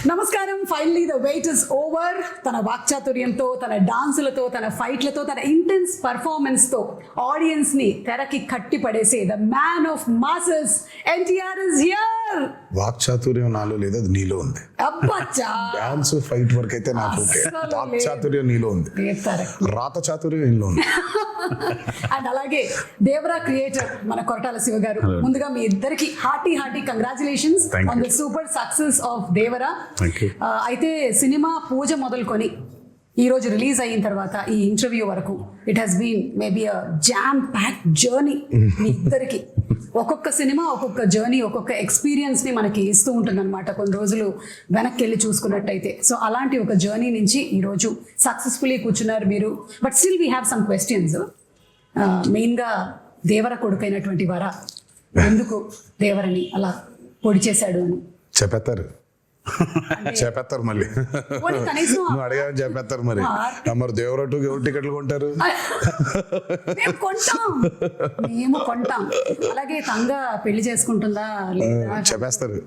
నమస్కారం. Finally the weight is over. తన వాక్చాతుర్యంతో, తన డాన్సులతో, తన ఫైట్లతో, తన ఇంటెన్స్ పర్ఫార్మెన్స్ తో ఆడియన్స్ ని తెరకి కట్టి పడేసే the man of masses NTR is here. వాక్చాతుర్యం నాలో లేదు, అది నీలో ఉంది. అబ్బచ్చా, డాన్స్ ఫైట్ వర్క్ అయితే నాకు ఓకే. వాక్చాతుర్యం నీలో ఉంది, రాత చాతుర్యం నీలో ఉంది. అండ్ అలాగే దేవరా క్రియేటర్ మన కొరటాల శివ గారు, ముందుగా మీ ఇద్దరికి hearty congratulations on the super success of Devara. అయితే సినిమా పూజ మొదలుకొని ఈ రోజు రిలీజ్ అయిన తర్వాత ఈ ఇంటర్వ్యూ వరకు it has been maybe a jam pack journey. మీ ఇద్దరికి ఒక్కొక్క సినిమా ఒక్కొక్క జర్నీ, ఒక్కొక్క ఎక్స్పీరియన్స్ ని మనకి ఇస్తూ ఉంటుంది అనమాట. కొన్ని రోజులు వెనక్కి వెళ్ళి చూసుకున్నట్టయితే. సో అలాంటి ఒక జర్నీ నుంచి ఈ రోజు సక్సెస్ఫుల్లీ కూర్చున్నారు మీరు. But still we have some questions. మెయిన్గా దేవర కొడుకైనటువంటి వర ఎందుకు దేవరని అలా పొడి చేశాడు అని చెప్పేస్తారు మళ్ళీ. నువ్వు అడిగాని చెప్పేస్తారు మరి. మరి దేవరటు ఎవరు టికెట్లు కొంటారు? మేము కొంటాం. అలాగే తంగ పెళ్లి చేసుకుంటుందా చెప్పేస్తారు.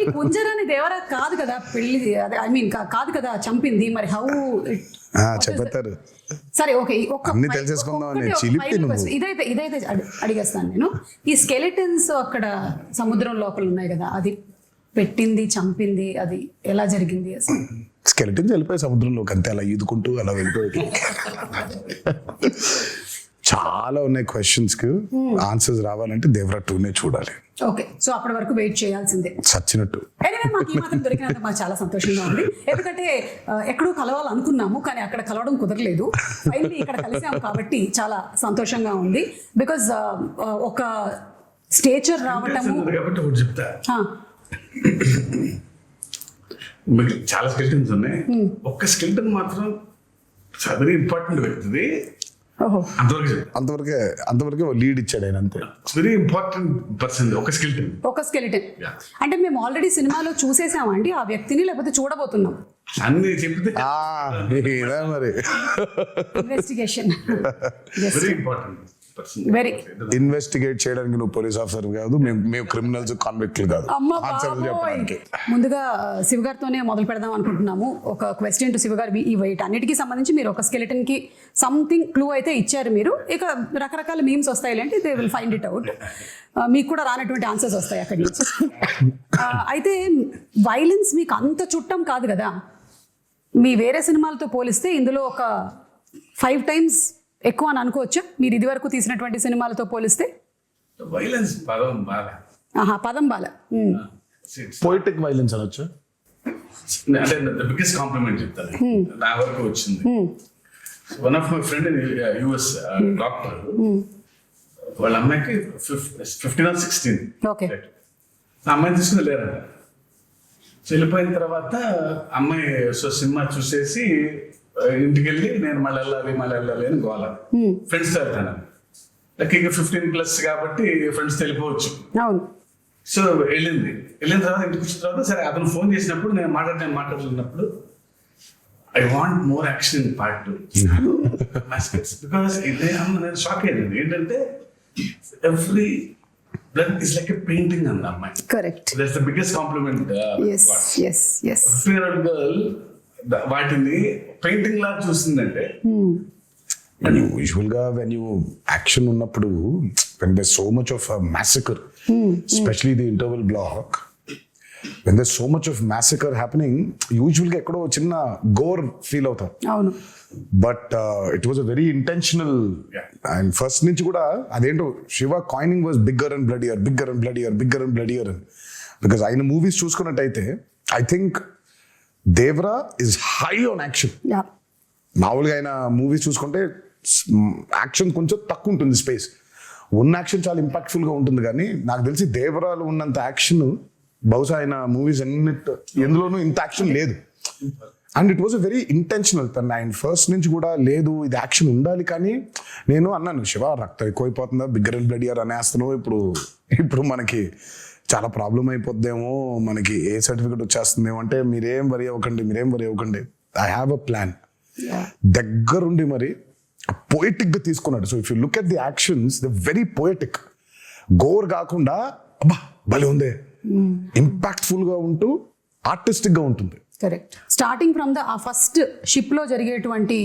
ఈ కుంజరాని దేవరా కాదు కదా పెళ్లి, ఐ మీన్ కాదు కదా చంపింది. మరి హౌ చెప్పేస్తారు. సరే ఓకే, ఇదైతే అడిగేస్తాను నేను. ఈ స్కెలిటన్స్ అక్కడ సముద్రం లోపల ఉన్నాయి కదా, అది పెట్టింది చంపింది అది ఎలా జరిగింది అసలు? స్కెలిటన్స్ వెళ్ళిపోయి సముద్రంలోకి అంతే, అలా ఈదుకుంటూ అలా వెళ్ళిపోయి. చాలా ఉన్నాయి క్వశ్చన్స్ కి ఆన్సర్స్ రావాలంటే దేవరా 2నే చూడాలి. ఓకే, సో అప్పటి వరకు వెయిట్ చేయాల్సిందే చచ్చినట్టు. మాకు ఈ మాత్రం దొరికినందుకు మాకు చాలా సంతోషంగా ఉంది. ఎందుకంటే ఎక్కడో కలవాలనుకున్నాము కానీ అక్కడ కలవడం కుదరలేదు. ఫైనల్లీ ఇక్కడ కలిసాము కాబట్టి చాలా సంతోషంగా ఉంది. బికాజ్ ఒక స్టేచర్ రావటము. మీకు చాలా స్కెల్టన్స్ ఉన్నాయి, ఒక్క స్కెల్టన్ మాత్రం వెరీ ఇంపార్టెంట్ వ్యక్తిది. అంతవరకే లీడ్ ఇచ్చాడు ఆయన, అంతే. వెరీ ఇంపార్టెంట్ పర్సన్ ఒక స్కెలిటన్. అంటే మేము ఆల్రెడీ సినిమాలో చూసేసామండి ఆ వ్యక్తిని, లేకపోతే చూడబోతున్నాం అన్ని చెప్తే మరి. Investigation very important. ఇన్వెస్టిగేట్ చేయడానికి నువ్వు పోలీస్ ఆఫీసర్ కాదు, మేము క్రిమినల్స్ కాన్విక్ట్లు కాదు. ముందుగా శివ గారితోనే మొదలు పెడదాం అనుకుంటున్నాము. ఒక క్వశ్చన్ టు శివ గారు. ఈ వెయిట్ అన్నిటికీ సంబంధించి మీరు ఒక స్కెలిటన్ కి సంథింగ్ క్లూ అయితే ఇచ్చారు మీరు. ఇక రకరకాల మీమ్స్ వస్తాయి అంటే they will find it out. మీకు కూడా రానటువంటి ఆన్సర్స్ వస్తాయి అక్కడి నుంచి. అయితే వైలెన్స్ మీకు అంత చుట్టం కాదు కదా. మీ వేరే సినిమాలతో పోలిస్తే ఇందులో ఒక 5 times ఎక్కువ అని అనుకోవచ్చా మీరు ఇది వరకు తీసినటువంటి సినిమాలతో పోలిస్తే? వైలెన్స్ పదం బాల పోయిటిక్ వైలెన్స్ అనొచ్చు. అంటే బిగ్గెస్ట్ కాంప్లిమెంట్ చెప్తాను నా వరకు వచ్చింది. One of my friend US doctor, వాళ్ళ అమ్మాయికి 15 or 16. ఆ అమ్మాయిని తీసుకుని లేరంట. వెళ్ళిపోయిన తర్వాత అమ్మాయి సినిమా చూసేసి ఇంటికి వెళ్ళి నేను మళ్ళీ వెళ్ళాలి అని గోల. ఫ్రెండ్స్తో వెళ్తాను. లక్కీగా 15+ కాబట్టి ఫ్రెండ్స్ వెళ్ళిపోవచ్చు. సో వెళ్ళిన తర్వాత ఇంటికి వచ్చిన తర్వాత సరే అతను ఫోన్ చేసినప్పుడు నేను మాట్లాడుతున్నప్పుడు I want more action in part 2. Because నేను షాక్ అయ్యింది. ఏంటంటే every blood is like a painting అంది అమ్మాయి. Correct. That's the biggest compliment. 15-year-old girl వాటిని పెయింటింగ్ లా చూసిందంటే. యూజువల్ గా వెన్ యూ యాక్షన్ ఉన్నప్పుడు when there's so much of a massacre, especially the interval block, when there's so much of massacre happening, usually ఎక్కడో చిన్న Gor feel అవుతాం. అవును. But it was a very intentional. And first నుంచి కూడా అదేంటో Siva coining was bigger and bloodier అని. Because ఆయన movies చూసుకున్నట్టయితే I think Devara is high on action. మామూలుగా ఆయన మూవీస్ చూసుకుంటే యాక్షన్ కొంచెం తక్కువ ఉంటుంది, స్పేస్ ఉన్న యాక్షన్ చాలా ఇంపాక్ట్ఫుల్ గా ఉంటుంది. కానీ నాకు తెలిసి దేవరాలు ఉన్నంత యాక్షన్ బహుశా ఆయన మూవీస్ ఎందులోనూ ఇంత యాక్షన్ లేదు. And it was a very intentional. ఆయన ఫస్ట్ నుంచి కూడా లేదు ఇది యాక్షన్ ఉండాలి. కానీ నేను అన్నాను, శివ రక్తం ఎక్కువైపోతుందా, బిగ్గర్ అండ్ బ్లడియర్ అనేస్తాను, ఇప్పుడు మనకి చాలా ప్రాబ్లం అయిపోద్దేమో, మనకి ఏ సర్టిఫికెట్ వచ్చేస్తుందేమో అంటే మీరేం వరి అవ్వకండి, ఐ హ్యావ్ అ ప్లాన్. దగ్గరుండి మరి పోయిటిక్ గా తీసుకున్నాడు. So if you look at the actions the very poetic. Gore కాకుండా అబ్బా భలే ఉందే ఇంపాక్ట్ఫుల్ గా ఉంటూ ఆర్టిస్టిక్ గా ఉంటుంది. కరెక్ట్. స్టార్టింగ్ ఫ్రమ్ ద ఆ ఫస్ట్ షిప్ లో జరిగేటువంటి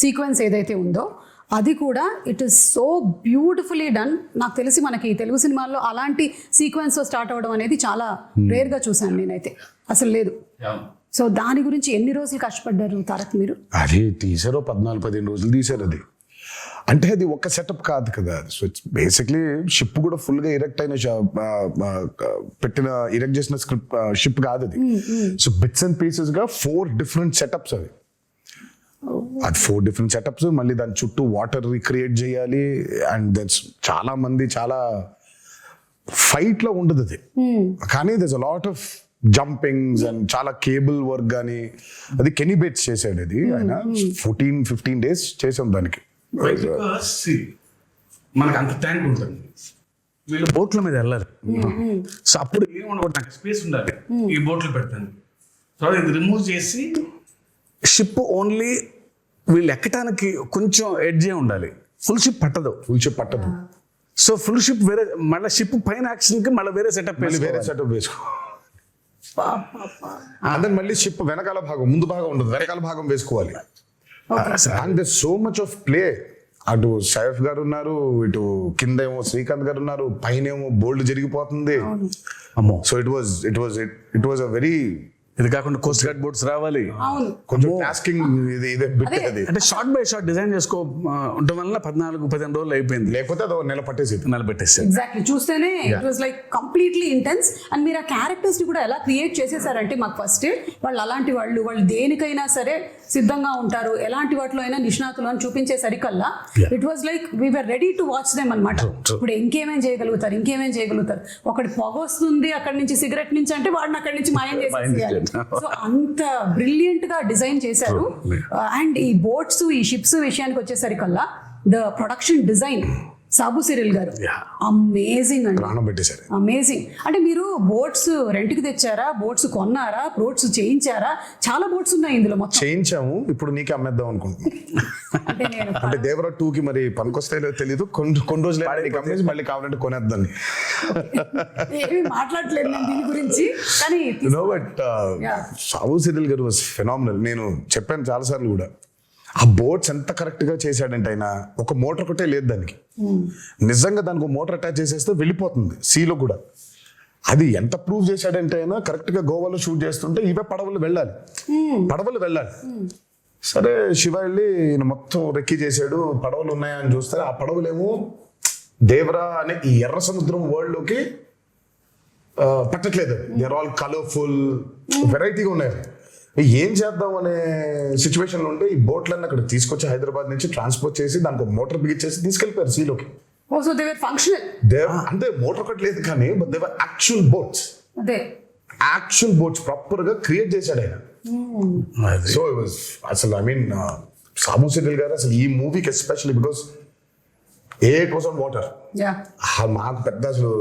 సీక్వెన్స్ ఏదైతే ఉందో అది కూడా it is so beautifully done. నాకు తెలిసి మనకి తెలుగు సినిమాల్లో అలాంటి సీక్వెన్స్ స్టార్ట్ అవ్వడం అనేది చాలా రేర్ గా చూసాను నేనైతే, అసలు లేదు. సో దాని గురించి ఎన్ని రోజులు కష్టపడ్డారు తారక్ మీరు? అది తీసారో 14-15 రోజులు తీసారు. అది అంటే అది ఒక సెటప్ కాదు కదా. సో ఇట్స్ బేసిక్లీ షిప్ కూడా ఫుల్ గా ఇరెక్ట్ అయిన ఇరెక్ట్ చేసిన స్క్రిప్ట్ షిప్ కాదు అది. సో బిట్స్ అండ్ పీసెస్ గా 4 డిఫరెంట్ సెటప్స్ అవి. అది 4 డిఫరెంట్ సెటప్స్, మళ్ళీ దాని చుట్టూ వాటర్ రిక్రియేట్ చేయాలి. అండ్ దట్స్ చాలా మంది చాలా ఫైట్ లో ఉండదు అది, కానీ that's a lot of jumpings and చాలా కేబుల్ వర్క్ కానీ. అది కెనీ బేట్స్ చేసాడు అది, ఆయన 14-15 days చేసాం దానికి. మనకు అంత ట్యాంక్ ఉంటుంది, వీళ్ళు బోట్ల మీద వెళ్ళాలి. సో అప్పుడు ఏమన్నా నాకు స్పేస్ ఉండాలి ఈ బోట్లు పెడతాను. సో ఇది రిమూవ్ చేసి షిప్ ఓన్లీ వీళ్ళు ఎక్కడానికి కొంచెం ఎడ్జే ఉండాలి. ఫుల్ షిప్ పట్టదు. సో ఫుల్ షిప్ వేరే, మళ్ళీ షిప్ పైన యాక్షన్ కి మళ్ళీ వేరే సెటప్ వేసుకో. అదే మళ్ళీ షిప్ వెనకాల భాగం, ముందు భాగం ఉండదు, వెనకాల భాగం వేసుకోవాలి. And there so much of play. అటు సైఫ్ గారు ఉన్నారు, ఇటు కింద ఏమో శ్రీకాంత్ గారు ఉన్నారు, పైన ఏమో బోల్డ్ జరిగిపోతుంది. అమ్మో. So it was a very, ఇది కాకుండా కోస్ట్ గార్డ్ బోట్స్ రావాలి, కొంచెం టాస్కింగ్ ఇదే బిట్ అది. అంటే షార్ట్ బై షార్ట్ డిజైన్ చేసుకో ఉండడం వల్ల 14-15 రోజులు అయిపోయింది. లేకపోతే అది నెల పట్టేసి. ఎగ్జాక్ట్లీ. చూస్తేనే it was like completely intense. And మీరు ఆ క్యారెక్టర్స్ ని కూడా ఎలా క్రియేట్ చేసేసారంటే మాకు ఫస్ట్ వాళ్ళు అలాంటి వాళ్ళు దేనికైనా సరే సిద్ధంగా ఉంటారు, ఎలాంటి వాటిలో అయినా నిష్ణాతులు అని చూపించే సరికల్లా it was like we were ready to watch them అనమాట. ఇప్పుడు ఇంకేమేం చేయగలుగుతారు. ఒకటి పొగ వస్తుంది అక్కడి నుంచి, సిగరెట్ నుంచి అంటే వాడిని అక్కడి నుంచి మాయం చేసేయాలి. సో అంత బ్రిలియంట్ గా డిజైన్ చేశారు. అండ్ ఈ బోట్స్, ఈ షిప్స్ విషయానికి వచ్చేసరికల్లా the production design Sabu Cyril గారు అమేజింగ్ అండి, అమేజింగ్. అంటే మీరు బోట్స్ రెంట్కి తెచ్చారా, బోట్స్ కొన్నారా, బోట్స్ చేయించారా? చాలా బోట్స్ ఉన్నాయి ఇందులో. మొత్తం చేయించాము, ఇప్పుడు నీకే అమ్మేద్దాం అనుకుంటున్నాం. అంటే దేవరా 2కి మరి పనికొస్తాయో తెలియదు, కొన్ని రోజులు అమ్మేసి మళ్ళీ కావాలంటే కొనేద్దాం. ఏమి మాట్లాడలేదు నేను దీని గురించి, కానీ బట్ సాబు సిరిల్ గారు వాజ్ ఫెనామినల్. నేను చెప్పాను చాలా సార్లు కూడా, ఆ బోట్స్ ఎంత కరెక్ట్ గా చేశాడంటే ఆయన ఒక మోటార్ ఒకటే లేదు దానికి. నిజంగా దానికి ఒక మోటార్ అటాచ్ చేసేస్తే వెళ్ళిపోతుంది సీలో కూడా. అది ఎంత ప్రూవ్ చేశాడంటే ఆయన కరెక్ట్ గా గోవాలో షూట్ చేస్తుంటే ఇవే పడవలు వెళ్ళాలి. సరే శివ వెళ్ళి ఈయన మొత్తం రెక్కి చేశాడు, పడవలు ఉన్నాయా అని చూస్తే ఆ పడవలేమో దేవరా అనే ఈ ఎర్ర సముద్రం వరల్డ్ లోకి పట్టట్లేదు. దే ఆర్ ఆల్ కలర్ఫుల్, వెరైటీగా ఉన్నాయి. ఏం చేద్దాం అనే సిచ్యువేషన్ లో ఉంటే ఈ బోట్లన్నీ అక్కడ తీసుకొచ్చి హైదరాబాద్ నుంచి ట్రాన్స్పోర్ట్ చేసి దానికి ఒక మోటార్ బిగించేసి తీసుకెళ్లిపోయారు సీలోకి. అంటే మోటార్ ఒకటి లేదు కానీ but they were actual boats proper గా క్రియేట్ చేశాడు ఆయన. సో ఇట్ వాస్ అసలు ఐ మీన్ సాబు సిరిల్ గారు అసలు ఈ మూవీకి especially because it was on water. మాకు పెద్ద అసలు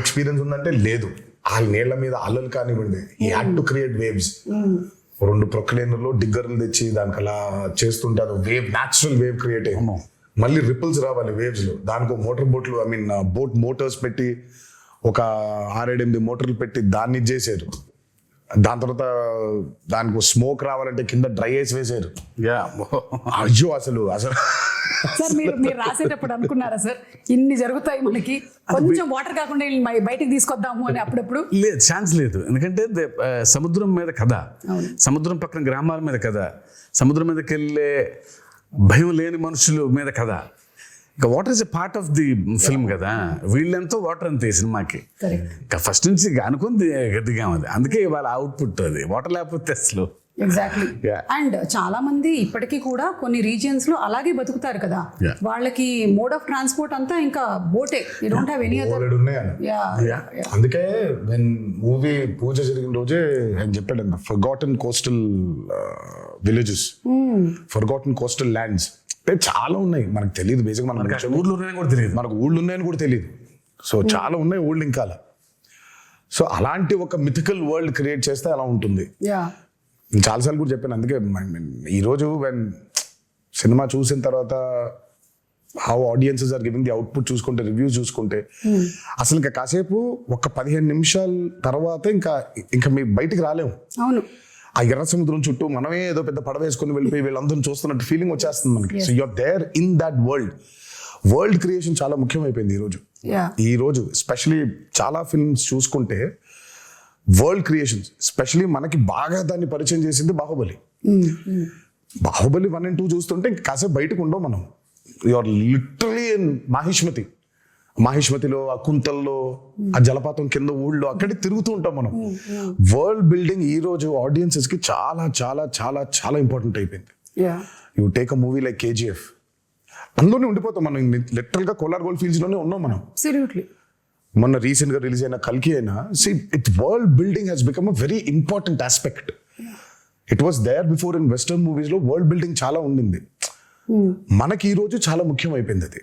ఎక్స్పీరియన్స్ ఉందంటే లేదు. ఆ నీళ్ల మీద అలలు కానివ్వండి, ఈ హ్యాడ్ టు క్రియేట్ వేవ్స్. 2 ప్రొక్లైనర్లు డిగ్గర్లు తెచ్చి దానికి అలా చేస్తుంటే అది వేవ్, న్యాచురల్ వేవ్ క్రియేట్ అయ్యి మళ్ళీ రిపుల్స్ రావాలి వేవ్స్ లో. దానికి బోట్లు ఐ మీన్ బోట్ మోటార్స్ పెట్టి ఒక 6-8 మోటార్లు పెట్టి దాన్ని చేశారు. దాని తర్వాత దానికి స్మోక్ రావాలంటే కింద డ్రై ఐస్ వేసారు. అయ్యో అసలు సార్ మీరు రాసేటప్పుడు అనుకున్నారా సార్ ఇన్ని జరుగుతాయి మనకి, కొంచెం వాటర్ కాకుండా బయటికి తీసుకొద్దాము అని? అప్పుడప్పుడు లేదు, ఛాన్స్ లేదు. ఎందుకంటే సముద్రం మీద కథ, సముద్రం పక్కన గ్రామాల మీద కథ, సముద్రం మీదకి వెళ్ళే భయం లేని మనుషుల మీద కథ. ఇంకా water is a part of the film కదా. వీళ్ళెంతో వాటర్ అంతే సినిమాకి. ఇంకా ఫస్ట్ నుంచి అనుకుంది గట్టిగా ఉంది, అందుకే వాళ్ళ అవుట్పుట్ అది. వాటర్ లేకపోతే అసలు ఎగ్జాక్ట్లీ. అండ్ చాలా మంది ఇప్పటికీ కూడా కొన్ని రీజియన్స్ లో అలాగే బతుకుతారు కదా, వాళ్ళకి మోడ్ ఆఫ్ ట్రాన్స్పోర్ట్ అంతా ఇంకా బోటే. You don't have any other. అందుకే వెన్ మూవీ పూజ జరిగిన రోజే ఆయన చెప్పాడు, forgotten coastal villages, forgotten coastal lands అంటే చాలా ఉన్నాయి, మనకు తెలియదు. బేసిక్ మనకు ఊళ్ళో ఉన్నాయని కూడా తెలియదు, మనకు ఊళ్ళు ఉన్నాయని కూడా తెలియదు. సో చాలా ఉన్నాయి ఊళ్ళు ఇంకా. సో అలాంటి ఒక మిథికల్ వరల్డ్ క్రియేట్ చేస్తే అలా ఉంటుంది. చాలాసార్లు కూడా చెప్పాను. అందుకే ఈరోజు వెన్ సినిమా చూసిన తర్వాత how audiences are giving the output చూసుకుంటే, రివ్యూస్ చూసుకుంటే, అసలు ఇంకా కాసేపు ఒక 15 నిమిషాల తర్వాత ఇంకా మీ బయటికి రాలేము. అవును, ఆ ఎర్ర సముద్రం చుట్టూ మనమే ఏదో పెద్ద పడవ వేసుకుని వెళ్ళిపోయి వీళ్ళందరూ చూస్తున్నట్టు ఫీలింగ్ వచ్చేస్తుంది మనకి. So you're there in that world creation చాలా ముఖ్యమైపోయింది ఈ రోజు ఎస్పెషలీ చాలా ఫిల్మ్స్ చూసుకుంటే వరల్డ్ క్రియేషన్స్, ఎస్పెషలీ మనకి బాగా దాన్ని పరిచయం చేసింది బాహుబలి. బాహుబలి 1 and 2 చూస్తుంటే ఇంకా కాసేపు బయటకు ఉండవు మనం. యూఆర్ లిటరలీ ఇన్ మాహిష్మతిలో, ఆ కుంతల్లో, ఆ జలపాతం కింద ఊళ్ళో అక్కడే తిరుగుతూ ఉంటాం మనం. వరల్డ్ బిల్డింగ్ ఈ రోజు ఆడియన్సెస్ కి చాలా చాలా చాలా చాలా ఇంపార్టెంట్ అయిపోయింది. You take a movie like KGF, అందులోనే ఉండిపోతాం మనం. లిటరల్ గా కోలార్ గోల్డ్ ఫీల్డ్స్ లోనే ఉన్నాం మనం. మొన్న రీసెంట్ గా రిలీజ్ అయిన కల్కి అయినా, world building has become a very important aspect. It was there before in western movies లో వరల్డ్ బిల్డింగ్ చాలా ఉండింది. మనకి ఈ రోజు చాలా ముఖ్యం అయిపోయింది అది.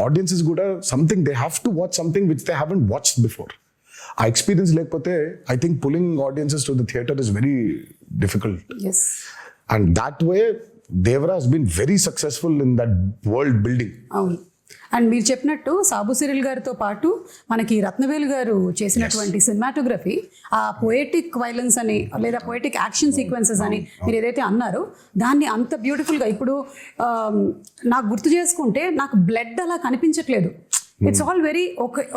ఆడియన్సెస్ కూడా something they have to watch something which they haven't watched before. ఆ ఎక్స్పీరియన్స్ లేకపోతే I think pulling audiences to the theatre is very difficult. And that way Devara has been very successful in that world building. అవును, and మీరు చెప్పినట్టు Sabu Cyril గారితో పాటు మనకి రత్నవేలు గారు చేసినటువంటి సినిమాటోగ్రఫీ, ఆ పొయెటిక్ వైలెన్స్ అని లేదా పొయెటిక్ యాక్షన్ సీక్వెన్సెస్ అని మీరు ఏదైతే అన్నారో దాన్ని అంత బ్యూటిఫుల్గా ఇప్పుడు నాకు గుర్తు చేసుకుంటే నాకు బ్లడ్ అలా కనిపించట్లేదు. ఇట్స్ ఆల్ వెరీ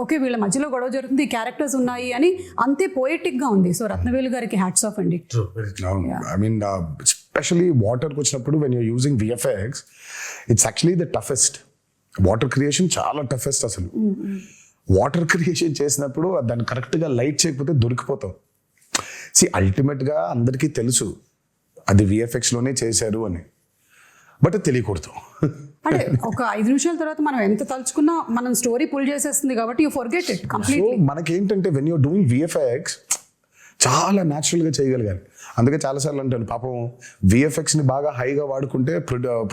ఓకే వీళ్ళ మధ్యలో గొడవ జరుగుతుంది, ఈ క్యారెక్టర్స్ ఉన్నాయి అని అంతే పోయెటిక్ గా ఉంది. సో రత్నవేలు గారికి హ్యాట్స్ ఆఫ్ అండి. ఐ మీన్ ఎస్పెషలీ వాటర్కి వచ్చినప్పుడు when you're using VFX, it's actually the toughest. Water creation చాలా టఫెస్ట్ అసలు. వాటర్ క్రియేషన్ చేసినప్పుడు దాన్ని కరెక్ట్గా లైట్ చేయకపోతే దొరికిపోతాం. అల్టిమేట్ గా అందరికీ తెలుసు అది VFX లోనే చేశారు అని, బట్ తెలియకూడదు. అంటే ఒక 5 నిమిషాల తర్వాత మనం ఎంత తలుచుకున్నా మనం స్టోరీ పుల్ చేసేస్తుంది కాబట్టి you forget it completely. So మనకేంటంటే వెన్ యూర్ డూయింగ్ VFX చాలా న్యాచురల్ గా చేయగలిగాలి. అందుకే చాలాసార్లు అంటాను పాపం VFX ని బాగా హైగా వాడుకుంటే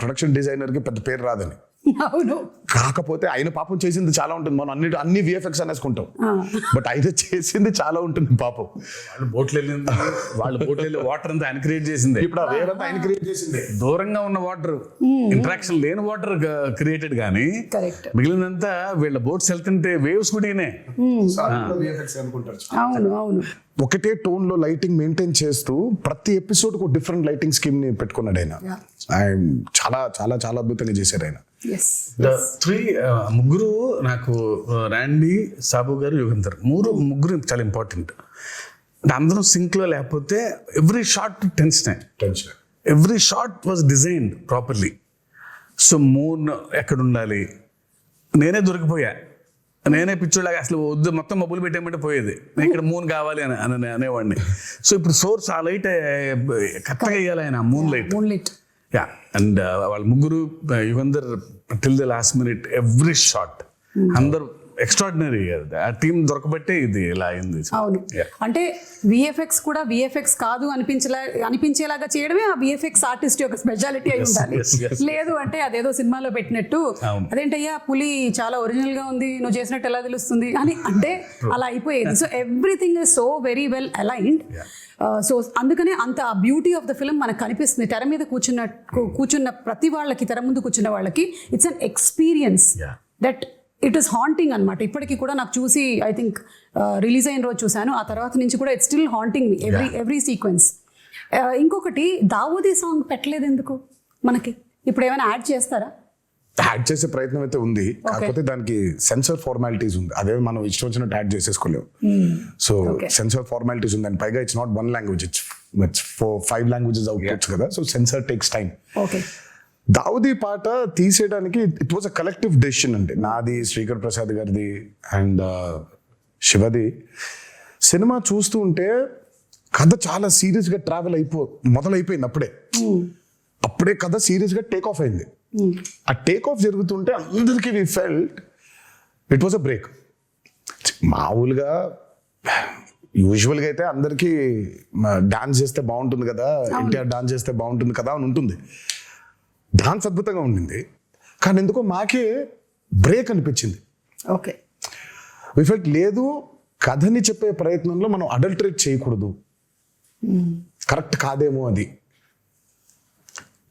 ప్రొడక్షన్ డిజైనర్ కి పెద్ద పేరు రాదని. అవును, కాకపోతే ఆయన పాపం చేసింది చాలా ఉంటుంది. మనం అన్ని VFX అనేసుకుంటాం, బట్ ఆయన చేసింది చాలా ఉంటుంది పాపం. వాళ్ళ బోట్లు వాటర్ అంతా ఆయన క్రియేట్ చేసింది. ఇప్పుడు ఆ వేర్ అంతా ఆయన క్రియేట్ చేసింది. దూరంగా ఉన్న వాటర్, ఇంటరాక్షన్ లేని వాటర్ క్రియేటెడ్ కానీ మిగిలినంతా వీళ్ళ బోట్స్ వెళ్తుంటే వేవ్స్ కూడా అవును. ఒకటే టోన్ లో లైటింగ్ మెయింటైన్ చేస్తూ ప్రతి ఎపిసోడ్ కు డిఫరెంట్ లైటింగ్ స్కీమ్ ని పెట్టుకున్నాడు ఆయన. చాలా చాలా చాలా అద్భుతంగా చేశారు ఆయన. ముగ్గురు నాకు రాండీ, సాబు గారు, యుగంధర్ ముగ్గురు చాలా ఇంపార్టెంట్. అందరం సింక్ లో లేకపోతే every shot tension. Every shot was designed properly. So moon ఎక్కడ ఉండాలి, నేనే దొరికిపోయా, నేనే పిచ్చోళ్ళగా అసలు వద్దు మొత్తం మబ్బులు పెట్టేయమంటే పోయేది, నేను ఇక్కడ మూన్ కావాలి అని అనేవాడిని. సో ఇప్పుడు సోర్స్ ఆ లైట్ కరెక్ట్గా వేయాలి ఆయన, మూన్ లైట్. యా, అండ్ వాళ్ళ ముగ్గురు, Yugandhar till the last minute every shot, అందరు ఎక్స్ట్రాడినరీ. ఆ టీం దొరకబట్టే ఇది ఇలా అయింది. అవును, అంటే VFX కూడా VFX కాదు అనిపించేలాగా చేయడమే ఆ VFX ఆర్టిస్ట్ యొక్క స్పెషాలిటీ అయి ఉండాలి. లేదు అంటే అదేదో సినిమాలో పెట్టినట్టు అదేంటయ్యా పులి చాలా ఒరిజినల్ గా ఉంది, నువ్వు చేసినట్టు ఎలా తెలుస్తుంది అని అంటే అలా అయిపోయేది. So everything is so very well aligned. So అందుకనే అంత ఆ బ్యూటీ ఆఫ్ ద ఫిల్మ్ మనకు కనిపిస్తుంది. తెర మీద కూర్చున్న ప్రతి వాళ్ళకి, తెర ముందు కూర్చున్న వాళ్ళకి it's an experience that it is haunting అనమాట. ఇప్పటికీ కూడా నాకు చూసి ఐ థింక్ రిలీజ్ అయిన రోజు చూశాను, ఆ తర్వాత నుంచి కూడా it's still haunting me every sequence. ఇంకొకటి దావూదీ సాంగ్ పెట్టలేదు ఎందుకు మనకి? ఇప్పుడు ఏమైనా యాడ్ చేస్తారా? యాడ్ చేసే ప్రయత్నం అయితే ఉంది, కాకపోతే దానికి సెన్సర్ ఫార్మాలిటీస్ ఉంది. అదే మనం ఇష్టం వచ్చినట్టు యాడ్ చేసేసుకోలేము. సో సెన్సర్ ఫార్మాలిటీస్ ఉంది, అండ్ పైగా it's not 1 language, it's 5 languages outputs కదా. So censor takes time. Davudi పాట తీసేయడానికి it was a collective decision అండి. నాది, శ్రీకర్ ప్రసాద్ గారిది అండ్ శివది. సినిమా చూస్తూ ఉంటే కథ చాలా సీరియస్ గా ట్రావెల్ మొదలైపోయింది. అప్పుడే కథ సీరియస్ గా టేక్ ఆఫ్ అయింది. ఆ టేక్ ఆఫ్ జరుగుతుంటే అందరికీ we felt it was a break. మామూలుగా యూజువల్గా అయితే అందరికీ డాన్స్ చేస్తే బాగుంటుంది కదా, ఎన్టీఆర్ డాన్స్ చేస్తే బాగుంటుంది కదా అని ఉంటుంది. డాన్స్ అద్భుతంగా ఉండింది, కానీ ఎందుకో మాకే బ్రేక్ అనిపించింది. వి ఫెల్ట్ లేదు, కథని చెప్పే ప్రయత్నంలో మనం అడల్టరేట్ చేయకూడదు, కరెక్ట్ కాదేమో అది.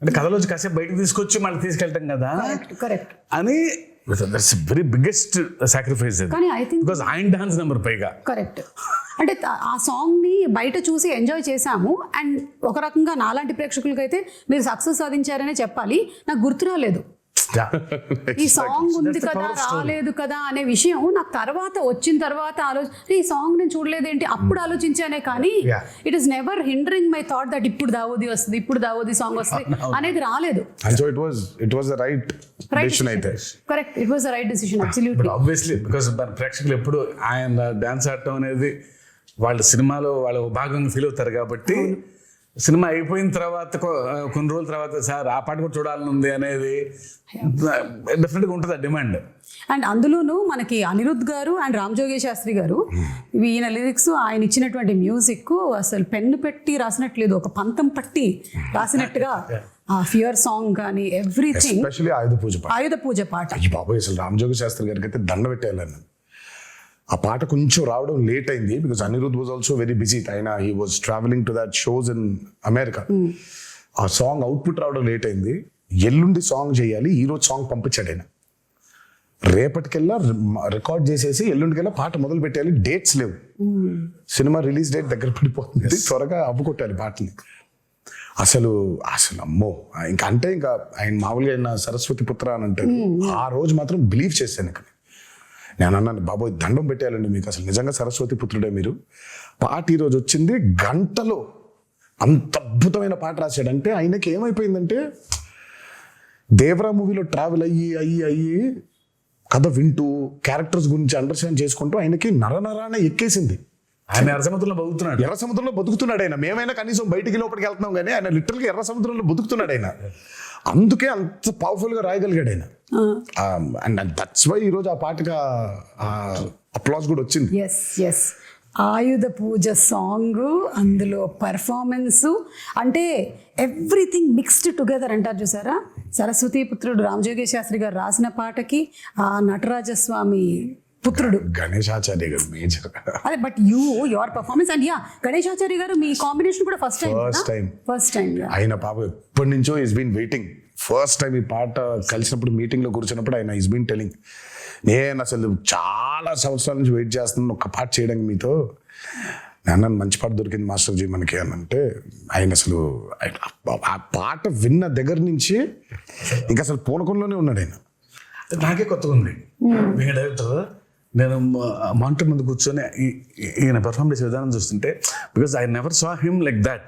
అంటే కథలోంచి కాసేపు బయటకు తీసుకొచ్చి మళ్ళీ తీసుకెళ్ళటం కదా కరెక్ట్. అని దట్స్ వెరీ బిగ్గెస్ట్ సాక్రిఫైస్ కానీ I think- బికాస్ ఆయన డాన్స్ నెంబర్ పైగా కరెక్ట్. అంటే ఆ సాంగ్ ని బయట చూసి ఎంజాయ్ చేశాము. అండ్ ఒక రకంగా నాలాంటి ప్రేక్షకులకైతే మీరు సక్సెస్ సాధించారనే చెప్పాలి. నాకు గుర్తు రాలేదు ఈ సాంగ్ ఉంది That's the కదా, power of story. రాలేదు కదా అనే విషయం నాకు తర్వాత వచ్చిన తర్వాత ఈ సాంగ్ నేను చూడలేదేంటి అప్పుడు ఆలోచించానే కానీ Yeah. It is never hindering my thought that ఇప్పుడు దావోది వస్తుంది, ఇప్పుడు దావోది సాంగ్ వస్తుంది అనేది రాలేదు. And so it was the right decision అయితే. Correct, it was the right decision absolutely. Obviously because మన ప్రేక్షకులు ఎప్పుడు ఆయన డాన్స్ ఆడటం అనేది వాళ్ళ సినిమాలో వాళ్ళ భాగంగా ఫీల్ అవుతారు కాబట్టి సినిమా అయిపోయిన తర్వాత కొన్ని రోజుల తర్వాత సార్ ఆ పాట కూడా చూడాలని ఉంది అనేది డెఫినెట్గా ఉంటుంది ఆ డిమాండ్. అండ్ అందులోనూ మనకి అనిరుద్ధ్ గారు అండ్ రామ్ జోగి శాస్త్రి గారు ఈయన లిరిక్స్, ఆయన ఇచ్చినటువంటి మ్యూజిక్ అసలు పెన్ను పెట్టి రాసినట్లేదు, ఒక పంతం పట్టి రాసినట్టుగా ఆ ఫియర్ సాంగ్ కానీ ఎవ్రీథింగ్. ఎస్పెషల్లీ ఆయుధ పూజ పాట. పాట ఈ బాబాయ్ అసలు రామజోగి శాస్త్రి గారికి అయితే దండ పెట్టేయాలని. ఆ పాట కొంచెం రావడం లేట్ అయింది because Anirudh was also very busy. ఆయన he was travelling to that shows in America. ఆ సాంగ్ అవుట్పుట్ రావడం లేట్ అయింది. ఎల్లుండి సాంగ్ చేయాలి, ఈ రోజు సాంగ్ పంపించాడు ఆయన. రేపటికెల్లా రికార్డ్ చేసేసి ఎల్లుండికెల్లా పాట మొదలు పెట్టాలి. డేట్స్ లేవు, సినిమా రిలీజ్ డేట్ దగ్గర పడిపోతుంది, త్వరగా అవ్వకొట్టాలి పాటని. అసలు అమ్మో ఇంకా అంటే ఇంకా ఆయన మామూలుగా ఆయన సరస్వతి పుత్ర అని అంటారు. ఆ రోజు మాత్రం బిలీవ్ చేశాను. ఇక్కడ నేను అన్నాను, బాబోయ్ దండం పెట్టేయాలండి మీకు, అసలు నిజంగా సరస్వతి పుత్రుడే మీరు. పాట ఈరోజు వచ్చింది, గంటలో అంత అద్భుతమైన పాట రాశాడంటే ఆయనకి ఏమైపోయిందంటే దేవరా మూవీలో ట్రావెల్ అయ్యి కథ వింటూ క్యారెక్టర్స్ గురించి అండర్స్టాండ్ చేసుకుంటూ ఆయనకి నరనరాన ఎక్కేసింది. ఆయన ఎర్ర సముద్రంలో బతుకుతున్నాడు. ఎర్ర సముద్రంలో బతుకుతున్నాడు ఆయన. మేమైనా కనీసం బయటికి లోపలికి వెళ్తున్నాం కానీ ఆయన లిటరల్గా ఎర్ర సముద్రంలో బతుకుతున్నాడు ఆయన. అందుకే అంత పవర్ఫుల్ గా రాయగలిగాడు ఆయన. అండ్ దట్స్ వై ఈరోజు ఆ పాటగా అప్లాస్ కూడా వచ్చింది. ఎస్ ఎస్ ఆయుధ పూజ సాంగ్, అందులో పర్ఫార్మెన్స్, అంటే ఎవ్రీథింగ్ మిక్స్డ్ టుగెదర్ అంటారు చూసారా. సరస్వతి పుత్రుడు రామజోగి శాస్త్రి గారు రాసిన పాటకి ఆ నటరాజస్వామి పుత్రుడు గణేశాచార్య గారు మేజర్. అదే బట్ యువర్ పర్ఫార్మెన్స్ అండ్ గణేశాచార్య గారు మీ కాంబినేషన్ కూడా ఫస్ట్ టైం ఆయన పాప ఎప్పటి నుంచో is been waiting. First time ఈ పాట కలిసినప్పుడు మీటింగ్ లో కూర్చున్నప్పుడు ఆయన ఈస్ బీన్ టెలింగ్, నేను అసలు చాలా సంవత్సరాల నుంచి వెయిట్ చేస్తున్నాను ఒక పాట చేయడానికి మీతో. నేను మంచి పాట దొరికింది మాస్టర్ జీ మనకి అని అంటే ఆయన అసలు ఆ పాట విన్న దగ్గర నుంచి ఇంకా అసలు పూనకంలోనే ఉన్నాడు ఆయన. నాకే కొత్తగా ఉంది. డైరెక్టర్ నేను మానిటర్ ముందు కూర్చొని ఈయన పెర్ఫార్మ్ చేసే విధానం చూస్తుంటే, because I never saw him like that.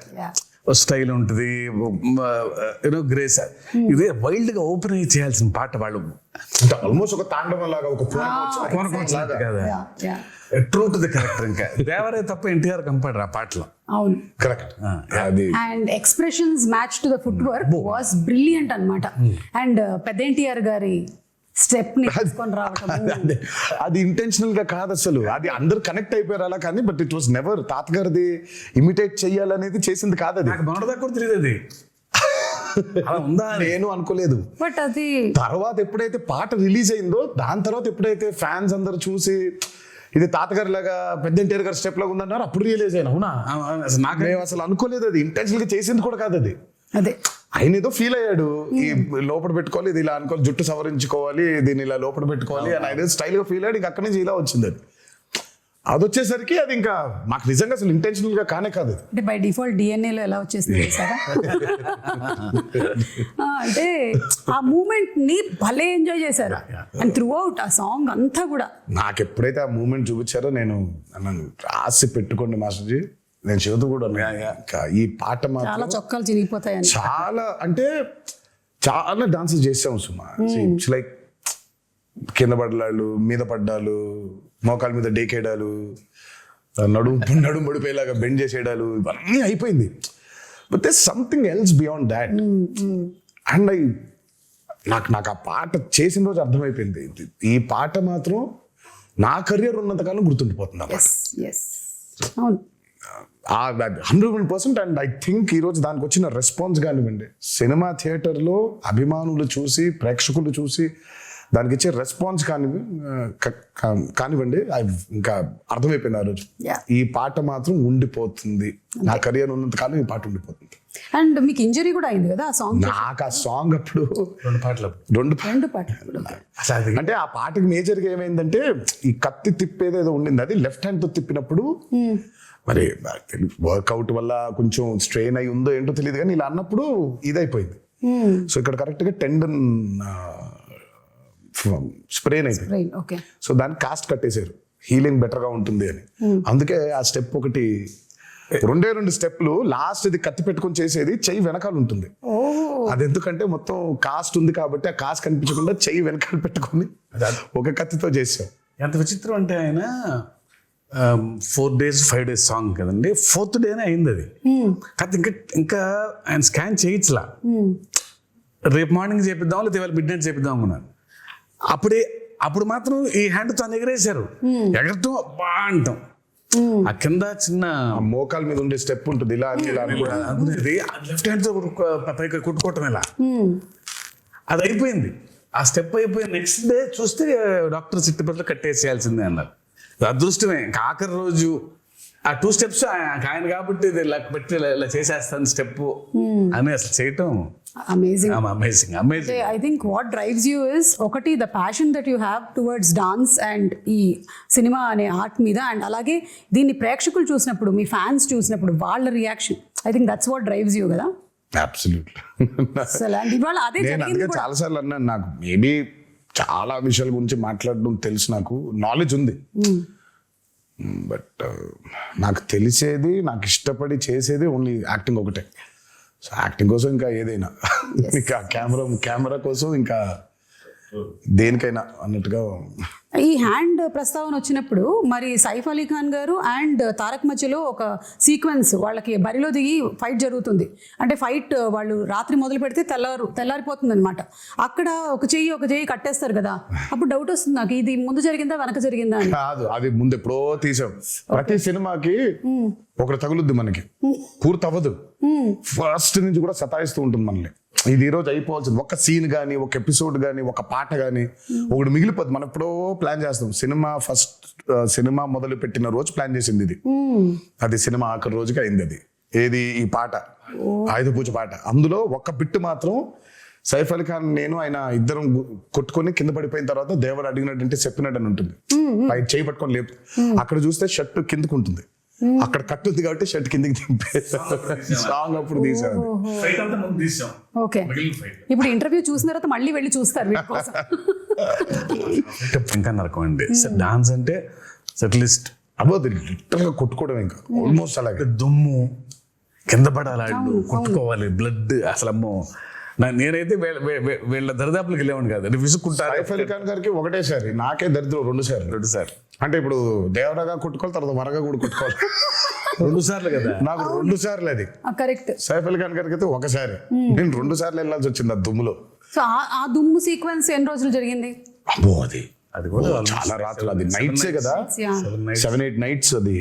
Style ఉంటుంది, యూనో గ్రేస్. ఇదే వైల్డ్ గా ఓపెన్ అయ్యి చేయాల్సిన పాట వాళ్ళు అంటే ఆల్మోస్ట్ ఒక తాండవం లాగా, ఒక ట్రూ టు ది క్యారెక్టర్. ఇంకా దేవరే తప్ప ఎన్టీఆర్ కంపాడు ఆ పాటలో. అవును, కరెక్ట్. అది and expressions match to the foot work was brilliant అన్నమాట. అండ్ పెద్ద ఎన్టీఆర్ గారి స్టెప్ ని తీసుకొని రావటం, అది ఇంటెన్షనల్ గా కాదు అసలు. అది అందరు కనెక్ట్ అయిపోయారు అలా కానీ, బట్ ఇట్ వాస్ నెవర్ తాతగారిది ఇమిటేట్ చెయ్యాలనేది చేసింది కాదు. అది నాకు మొన్నటిదాకా కూడా తెలియదు అది అలా ఉందా నేను అనుకోలేదు. బట్ అది తర్వాత ఎప్పుడైతే పాట రిలీజ్ అయిందో దాని తర్వాత ఎప్పుడైతే ఫ్యాన్స్ అందరు చూసి ఇది తాతగారి లాగా పెద్ద ఎన్టీఆర్ గారి స్టెప్ లాగా ఉందన్నారు, అప్పుడు రియలైజ్ అయినా అవునా నాకు మేము అసలు అనుకోలేదు. అది ఇంటెన్షనల్ గా చేసింది కూడా కాదు అది. అదే ఆయన ఏదో ఫీల్ అయ్యాడు, ఈ లోపల పెట్టుకోవాలి, ఇది ఇలా అనుకోవాలి, జుట్టు సవరించుకోవాలి, దీన్ని ఇలా లోపల పెట్టుకోవాలి అని ఆయన స్టైల్ గా ఫీల్ అయ్యాడు. ఇంకా అక్కడి నుంచి ఇలా వచ్చింది అది. అది వచ్చేసరికి అది ఇంకా మాకు నిజంగా అసలు ఇంటెన్షనల్ గా కానే కాదు. అంటే బై డిఫాల్ట్ డిఎన్ఏలో ఎలా వచ్చేసింది సారా. అంటే ఆ మూమెంట్ ని భలే ఎంజాయ్ చేశారు. అండ్ త్రూ అవుట్ ఆ సాంగ్ అంతా కూడా నాకు ఎప్పుడైతే ఆ మూమెంట్ చూపించారో నేను అన్నాను, రాసి పెట్టుకోండి మాస్టర్జీ, నేను చెబుతూ కూడా ఈ పాట చాలా మాత్రం చొక్కాలు చినిగిపోతాయని. చాలా అంటే చాలా డాన్సెస్ చేసాము సుమా. ఇట్స్ లైక్ కింద పడ్డాలు, మీద పడ్డాలు, మోకాల మీద డేకేయడాలు, నడుము పడిపోయేలాగా బెండ్ చేసేయడాలు, ఇవన్నీ అయిపోయింది. But they something else beyond that. And నాకు ఆ పాట చేసిన రోజు అర్థమైపోయింది, ఈ పాట మాత్రం నా కెరియర్ ఉన్నంతకాలం గుర్తుండిపోతుంది ఆ పాట. 100%. అండ్ ఐ థింక్ ఈరోజు దానికి వచ్చిన రెస్పాన్స్ కానివ్వండి, సినిమా థియేటర్లో అభిమానులు చూసి, ప్రేక్షకులు చూసి దానికి ఇచ్చే రెస్పాన్స్ కానివ్వండి ఇంకా అర్థమైపోయింది ఆ రోజు. Yeah. ఈ పాట మాత్రం ఉండిపోతుంది, నా కెరియర్ ఉన్నంత కాలం ఈ పాట ఉండిపోతుంది. అండ్ మీకు ఇంజరీ కూడా అయింది కదా ఆ సాంగ్. నాకు ఆ సాంగ్ అప్పుడు రెండు పాటలు రెండు పాటలు. అంటే ఆ పాటకి మేజర్గా ఏమైందంటే ఈ కత్తి తిప్పేదేదో ఉండింది, అది లెఫ్ట్ హ్యాండ్ తో తిప్పినప్పుడు మరి వర్కౌట్ వల్ల కొంచెం స్ట్రెయిన్ అయి ఉందో ఏంటో తెలియదు, కానీ ఇలా అన్నప్పుడు ఇదైపోయింది. సో ఇక్కడ కరెక్ట్ గా టెండన్ స్ప్రెయిన్ అయిపోయింది. ఓకే. సో దాన్ని కాస్ట్ కట్టేశారు, హీలింగ్ బెటర్ గా ఉంటుంది అని. అందుకే ఆ స్టెప్ ఒకటి, రెండు స్టెప్లు, లాస్ట్ ఇది కత్తి పెట్టుకొని చేసేది చెయ్యి వెనకాల ఉంటుంది. అది ఎందుకంటే మొత్తం కాస్ట్ ఉంది కాబట్టి ఆ కాస్ట్ కనిపించకుండా చెయ్యి వెనకాల పెట్టుకొని ఒక కత్తితో చేసాం. ఎంత విచిత్రం అంటే ఆయన 4 days 5 days సాంగ్ కదండి, 4th డేనే అయింది అది. కాదు ఇంకా ఆయన స్కాన్ చేయించలా, రేపు మార్నింగ్ చేపిద్దాం లేదా ఇవాళ మిడ్ నైట్ చేపిద్దాం అనుకున్నాను. అప్పుడు మాత్రం ఈ హ్యాండ్ తో ఎగరేశారు, ఎగరటం బా అంటాం. ఆ కింద చిన్న మోకాల మీద ఉండే స్టెప్ ఉంటుంది, ఇలా అనుకునేది లెఫ్ట్ హ్యాండ్ తో పైకి కొట్టుకోవటం ఇలా, అది అయిపోయింది. ఆ స్టెప్ అయిపోయి నెక్స్ట్ డే చూస్తే డాక్టర్ సిట్టిపట్ల కట్టేసేయాల్సిందే అన్నారు. అదృష్టమే, ఆఖరి రోజు ఆ 2 steps ఆయన కాబట్టి ఇలా పెట్టి ఇలా చేసేస్తాను స్టెప్ అని అసలు చేయటం amazing. Amazing. I think what drives you is ఒకటి the passion that you have towards dance and ఈ సినిమా అనే ఆర్ట్ మీద, అండ్ అలాగే దీన్ని ప్రేక్షకులు చూసినప్పుడు, మీ ఫ్యాన్స్ చూసినప్పుడు వాళ్ళ reaction, I think that's what drives you కదా. అబ్సల్యూట్లీ. ఇవాళ అదే నేను అందుకే చాలా సార్లు అన్నాను, నాకు మేబీ చాలా విషయాల గురించి మాట్లాడడం తెలుసు, నాకు నాలెడ్జ్ ఉంది, బట్ నాకు తెలిసేది, నాకు ఇష్టపడి చేసేది ఓన్లీ యాక్టింగ్ ఒకటే. సో యాక్టింగ్ కోసం ఇంకా ఏదైనా, ఇంకా కెమెరా కోసం ఇంకా దేనికైనా అన్నట్టుగా. ఈ హ్యాండ్ ప్రస్తావన వచ్చినప్పుడు మరి సైఫ్ అలీ ఖాన్ గారు అండ్ తారక్ మధ్యలో ఒక సీక్వెన్స్, వాళ్ళకి బరిలో దిగి ఫైట్ జరుగుతుంది. అంటే ఫైట్ వాళ్ళు రాత్రి మొదలు పెడితే తెల్లారిపోతుంది అనమాట. అక్కడ ఒక చెయ్యి కట్టేస్తారు కదా, అప్పుడు డౌట్ వస్తుంది నాకు, ఇది ముందు జరిగిందా వెనక జరిగిందా అని. కాదు, అది ముందు ఎప్పుడో తీసాం. ప్రతి సినిమాకి ఒకటి తగులుద్ది, మనకి పూర్తి అవ్వదు, ఫస్ట్ నుంచి కూడా సతాయిస్తూ ఉంటుంది మనల్ని. ఇది ఈ రోజు అయిపోవాల్సింది, ఒక సీన్ కానీ, ఒక ఎపిసోడ్ కానీ, ఒక పాట కానీ ఒకటి మిగిలిపోద్ది. మనం ఎప్పుడో ప్లాన్ చేస్తాం. సినిమా మొదలు పెట్టిన రోజు ప్లాన్ చేసింది ఇది, అది సినిమా ఆఖరి రోజుకి అయింది. అది ఏది, ఈ పాట, ఆయుధ పూజ పాట. అందులో ఒక బిట్ మాత్రం సైఫ్ అలీ ఖాన్ నేను ఆయన ఇద్దరం కొట్టుకొని కింద పడిపోయిన తర్వాత దేవర్ అడిగినట్టు చెప్పినట్టు అని ఉంటుంది, పై చేయి పట్టుకొని లేపు. అక్కడ చూస్తే షర్ట్ కిందకు ఉంటుంది, అక్కడ కట్టుంది కాబట్టి షర్ట్ కిందకి దింపే సాంగ్ అప్పుడు తీసాను. ఓకే. ఇప్పుడు ఇంటర్వ్యూ చూసిన తర్వాత మళ్ళీ వెళ్ళి చూస్తారు వీటి కోసం. ఇంకా నరకం అండి డాన్స్ అంటే, సెటిలిస్ట్ అబోది లిటరల్ గా కొట్టుకోవడం, ఇంకా ఆల్మోస్ట్ అలాగే దుమ్ము కింద పడాలి, కొట్టుకోవాలి, బ్లడ్, అసలు అమ్మో. నేనైతే వీళ్ళ దరిదాపులకు వెళ్ళేవాడిని కాదు, విసుక్కుంటారు. సైఫ్ అలీ ఖాన్ గారికి ఒకటేసారి, నాకే దరిద్రం 2 సార్లు. అంటే ఇప్పుడు దేవరాగా కొట్టుకోవాలి, తర్వాత వరగా కూడా కొట్టుకోవాలి. 2 సార్లు కదా, నాకు 2 సార్లు అది. కరెక్ట్. సైఫ్ అలీ ఖాన్ గారికి అయితే ఒకసారి, నేను 2 సార్లు వెళ్ళాల్సి వచ్చింది ఆ దుమ్ములో. సో ఆ దుమ్ము సీక్వెన్స్ ఎన్ని రోజులు జరిగింది? అబ్బో, అది కూడా చాలా రాత్రులు, అది నైట్సే కదా, 7-8 nights అది.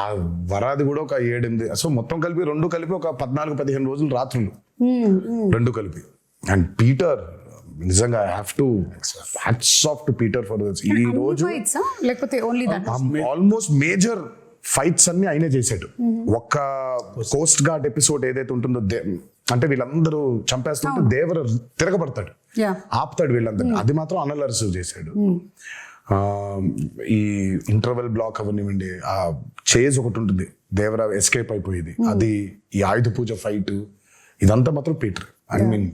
ఆ వరాది కూడా ఒక 7-8, సో మొత్తం కలిపి 2 కలిపి ఒక 14-15 రోజులు రాత్రులు, 2 కలిపి. అండ్ పీటర్ నిజంగా hats off to Peter for this. ఈ రోజు లేకపోతే only that, almost major fights అన్ని ఆయనే చేశాడు. ఒక్క కోస్ట్ గార్డ్ ఎపిసోడ్ ఏదైతే ఉంటుందో, అంటే వీళ్ళందరూ చంపేస్తుంటే దేవర తిరగబడతాడు, ఆపుతాడు వీళ్ళందరినీ, అది మాత్రం అనలర్స్ చేశాడు. ఈ ఇంటర్వెల్ బ్లాక్ అవనివ్వండి, ఆ చేజ్ ఒకటి ఉంటుంది, దేవర ఎస్కేప్ అయిపోయేది, అది, ఈ ఆయుధ పూజ ఫైట్, ఇదంతా మాత్రం పీటర్. ఐ మీన్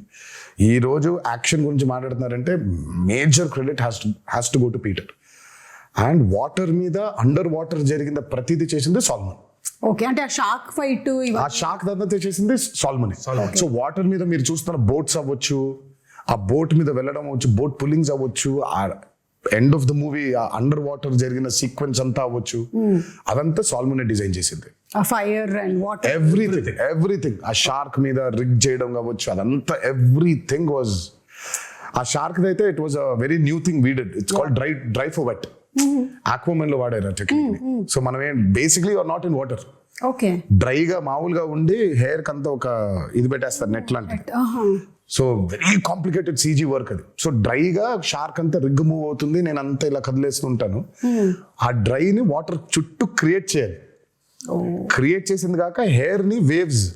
ఈ రోజు యాక్షన్ గురించి మాట్లాడుతున్నారంటే major credit has to go to Peter. And water మీద, అండర్ వాటర్ జరిగిన ప్రతిదీ చేసింది సాల్మన్. ఓకే. అంటే ఆ షార్క్ ఫైట్, ఆ షార్క్ దంతా చేసింది సాల్మన్. సో వాటర్ మీద మీరు చూస్తున్న బోట్స్ అవ్వచ్చు, ఆ బోట్ మీద వెళ్ళడం అవ్వచ్చు, బోట్ పుల్లింగ్స్ అవ్వచ్చు, ఆ ఎండ్ ఆఫ్ ద మూవీ ఆ అండర్ వాటర్ జరిగిన సీక్వెన్స్ అంతా అవ్వచ్చు, అదంతా సాల్మన్ డిజైన్ చేసింది. Fire and water, everything. ఆ షార్క్ మీద రిగ్ చేయడం కావచ్చు, అదంతా ఎవ్రీథింగ్ వాజ్. ఆ షార్క్ అయితే it was a very new thing we did. It's called dry for wet. Aquaman లో వాడారు ఆ టెక్నిక్. సో మనం basically are not in water, okay, డ్రైగా మామూలుగా ఉండి హెయిర్ కంతా ఒక ఇది పెట్టేస్తారు, నెట్ లాంటిది. So very complicated CG work అది. సో డ్రైగా షార్క్ అంతా రిగ్ మూవ్ అవుతుంది, నేను అంతా ఇలా కదిలేస్తుంటాను. ఆ డ్రైని వాటర్ చుట్టూ క్రియేట్ చేయాలి. క్రియేట్ చేసింది కాక హెయిర్ ని వేవ్స్,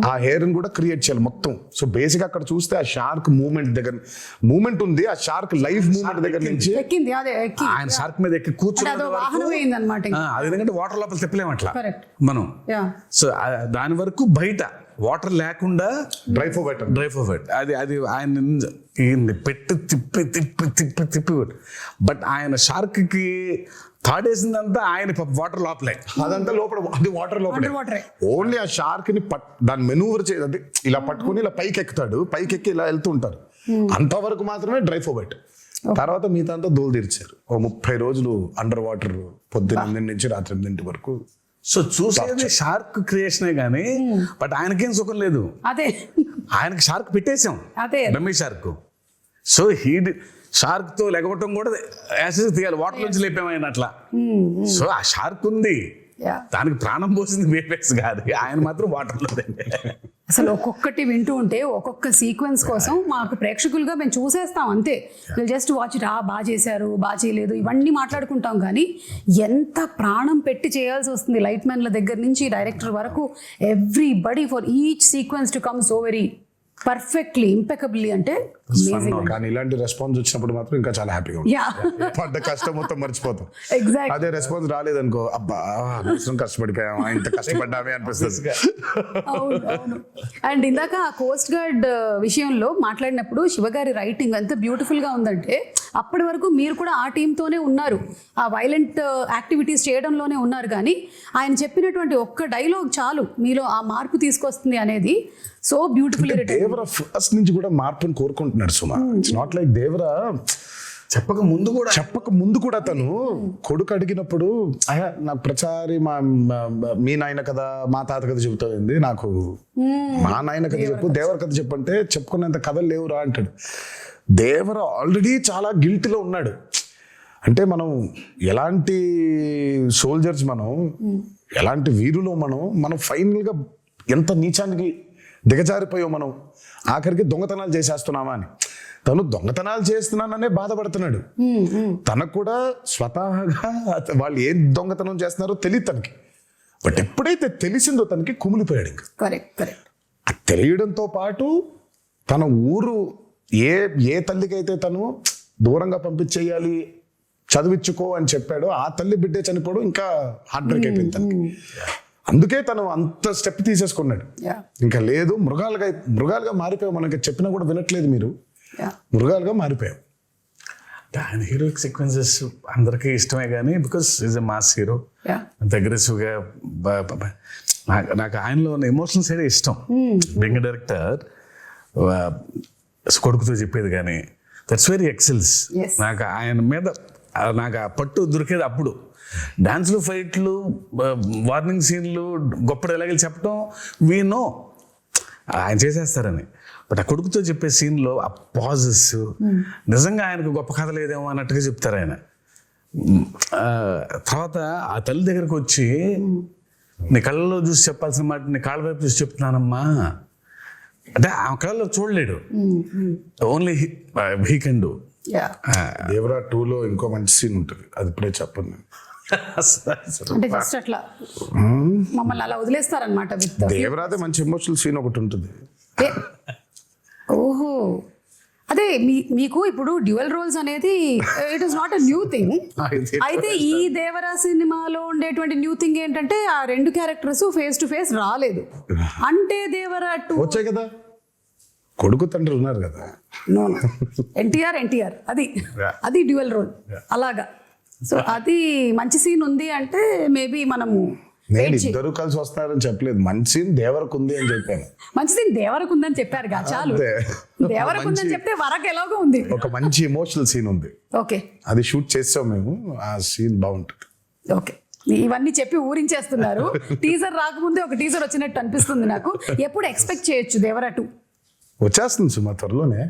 ఆ హెయిర్ ని కూడా క్రియేట్ చేయాలి మొత్తం. సో బేసిక్ అక్కడ చూస్తే ఆ షార్క్ మూమెంట్ ఉంది, ఆ షార్క్ లైఫ్ మూమెంట్ దగ్గర నుంచి ఎక్కింది, అదే ఎక్కి ఆయన షార్క్ మీద ఎక్కి అంటే అదో వాహనం అయిందన్నమాట. అది ఎందుకంటే వాటర్ లోపల తిప్పలేము అట్లా Correct. మనం. Yeah. సో దాని వరకు బయట వాటర్ లేకుండా డ్రై ఫోర్వర్ట్ అది ఆయన పెట్టి తిప్పి బట్ ఆయన షార్క్ కి తాడేసిందంతా ఆయన వాటర్ లోపలే, అదంతా లోపల, అది వాటర్ లోపలే. వాటరే. ఓన్లీ ఆ షార్క్ ని దాన్ని మెనూవర్ చేయదు, ఇలా పట్టుకుని ఇలా పైకి ఎక్కుతాడు, పైకి ఎక్కి ఇలా వెళ్తూ ఉంటారు. అంతవరకు మాత్రమే డ్రై ఫోర్వర్ట్. తర్వాత మిగతా అంతా దోలు తీర్చారు. 30 రోజులు అండర్ వాటర్, పొద్దున్న 8 నుంచి రాత్రి 8 వరకు. సో చూసేది షార్క్ క్రియేషనే గానీ బట్ ఆయనకేం సుఖం లేదు. అదే ఆయనకి షార్క్ పెట్టేశాం, అదే డమ్మీ షార్క్. సో షార్క్ తో లెగవటం కూడా యాసిడ్ తీయాలి, వాటర్ నుంచి లేపాము ఆయన అట్లా. సో ఆ షార్క్ ఉంది, Yeah. దానికి ప్రాణం పోసింది వేపెక్స్ కాదు, ఆయన మాత్రం వాటర్ లో. అసలు ఒక్కొక్కటి వింటూ ఉంటే ఒక్కొక్క సీక్వెన్స్ కోసం మాకు ప్రేక్షకులుగా మేము చూసేస్తాం అంతే. విల్ జస్ట్ వాచ్ ఇట్, బాగా చేశారు, బాగా చేయలేదు, ఇవన్నీ మాట్లాడుకుంటాం. కానీ ఎంత ప్రాణం పెట్టి చేయాల్సి వస్తుంది లైట్ మ్యాన్ల దగ్గర నుంచి డైరెక్టర్ వరకు, everybody for each sequence to come so very perfectly impeccably. అంటే కానీ ఇలాంటి రెస్పాన్స్ వచ్చినప్పుడు మాత్రం ఇంకా చాలా హ్యాపీగా ఉంటుంది. యా పడ్డ కష్టం మొత్తం మర్చిపోతాం. ఎగ్జాక్ట్. అదే రెస్పాన్స్ రాలేదనుకో, అబ్బా అనవసరం కష్టపడిపోయామా, ఇంత కష్టపడ్డామే అనిపిస్తుంది. అవును అవును. అండ్ ఇందాక ఆ కోస్ట్ గార్డ్ విషయంలో మాట్లాడినప్పుడు శివగారి రైటింగ్ ఎంత బ్యూటిఫుల్ గా ఉందంటే, అప్పటి వరకు మీరు కూడా ఆ టీంతోనే ఉన్నారు, ఆ వైలెంట్ యాక్టివిటీస్ చేయడంలోనే ఉన్నారు. కానీ ఆయన చెప్పినటువంటి ఒక్క డైలాగ్ చాలు మీలో ఆ మార్పు తీసుకొస్తుంది అనేది సో బ్యూటిఫుల్. దేవరా ఫస్ట్ నుంచి కూడా మార్పుని కోరుకుంటున్నాడు సుమా. ఇట్స్ నాట్ లైక్ దేవరా చెప్పక ముందు కూడా తను కొడుకు అడిగినప్పుడు, అయ్యా నాకు ప్రచారి మీ నాయన కథ మా తాత కథ చెబుతుంది, నాకు మా నాయన కథ చెప్పు, దేవర కథ చెప్పు అంటే చెప్పుకునేంత కథలు లేవురా అంటాడు. దేవర ఆల్రెడీ చాలా గిల్టీలో ఉన్నాడు. అంటే మనం ఎలాంటి సోల్జర్స్, మనం ఎలాంటి వీరులో, మనం ఫైనల్గా ఎంత నీచానికి దిగజారిపోయాం మనం, ఆఖరికి దొంగతనాలు చేసేస్తున్నామా అని. తను దొంగతనాలు చేస్తున్నాననే బాధపడుతున్నాడు. తనకు కూడా స్వతహాగా వాళ్ళు ఏం దొంగతనం చేస్తున్నారో తెలియదు తనకి. బట్ ఎప్పుడైతే తెలిసిందో తనకి కుమిలిపోయాడు. ఇంకా కరెక్ట్. ఆ తెలియడంతో పాటు తన ఊరు ఏ తల్లికైతే తను దూరంగా పంపించేయాలి, చదివించుకో అని చెప్పాడో, ఆ తల్లి బిడ్డే చనిపోవడం ఇంకా హార్ట్ బ్రేక్ అయిపోయింది తనకి. అందుకే తను అంత స్టెప్ తీసేసుకున్నాడు. ఇంకా లేదు, మృగాలుగా మారిపోయాం, మనకి చెప్పినా కూడా వినట్లేదు మీరు, మృగాలుగా మారిపోయాం. ఆయన హీరోయిక్ సీక్వెన్సెస్ అందరికీ ఇష్టమే కానీ because is a mass hero, అగ్రెసివ్గా. నాకు ఆయనలో ఉన్న ఎమోషనల్ సైడ్ ఇష్టం. బీయింగ్ డైరెక్టర్ కొడుకుతో చెప్పేది కానీ దట్స్ వెరీ ఎక్సెల్స్. నాకు ఆయన మీద నాకు ఆ పట్టు దొరికేది అప్పుడు. డాన్స్లు, ఫైట్లు, వార్నింగ్ సీన్లు, గొప్ప డైలాగులు చెప్పడం వీ నో ఆయన చేసేస్తారని. బట్ ఆ కొడుకుతో చెప్పే సీన్లో ఆ పాజెస్ నిజంగా ఆయనకు గొప్ప కథ లేదేమో అన్నట్టుగా చెప్తారు ఆయన. తర్వాత ఆ తల్లి దగ్గరకు వచ్చి, నీ కళ్ళలో చూసి చెప్పాల్సిన మాట నీ కాళ్ళ వైపు చూసి చెప్తున్నానమ్మా అంటే ఆ కళ్ళలో చూడలేడు, only he can do. Devara 2లో ఇంకో మంచి సీన్ ఉంటుంది, అది ఇప్పుడే చెప్పను నేను. అంటే జస్ట్ అట్లా మమ్మల్ని అలా వదిలేస్తారనమాట. దేవరాదే మంచి ఎమోషనల్ సీన్ ఒకటి ఉంటుంది. ఓహో, అదే మీకు ఇప్పుడు డ్యూయల్ రోల్స్ అనేది it is not a new thing. అయితే ఈ దేవరా సినిమాలో ఉండేటువంటి న్యూ థింగ్ ఏంటంటే ఆ 2 క్యారెక్టర్స్ ఫేస్ టు ఫేస్ రాలేదు. అంటే దేవరా 2 వచ్చాయి కదా, కొడుకు తండ్రి ఉన్నారు కదా. నో ఎన్టీఆర్ అది డ్యూయల్ రోల్ అలాగా. సో అది మంచి సీన్ ఉంది అంటే మేబీ మనము నేను ఇద్దరు కలిసి వస్తారని చెప్పలేదు, మంచి సీన్ దేవరకు ఉంది అని చెప్పాను. మంచి సీన్ దేవరకు ఉందని చెప్పారు కదా, చాలు. దేవరకు ఉందని చెప్తే వరకు ఎలాగో ఉంది, ఒక మంచి ఎమోషనల్ సీన్ ఉంది. ఓకే, అది షూట్ చేసాం మేము, ఆ సీన్ బాగుంటుంది. ఓకే, ఇవన్నీ చెప్పి ఊరించేస్తున్నారు. టీజర్ రాకముందే ఒక టీజర్ వచ్చినట్టు అనిపిస్తుంది నాకు. ఎప్పుడు ఎక్స్పెక్ట్ చేయొచ్చు దేవరా 2? వచ్చేస్తుంది సుమా త్వరలోనే.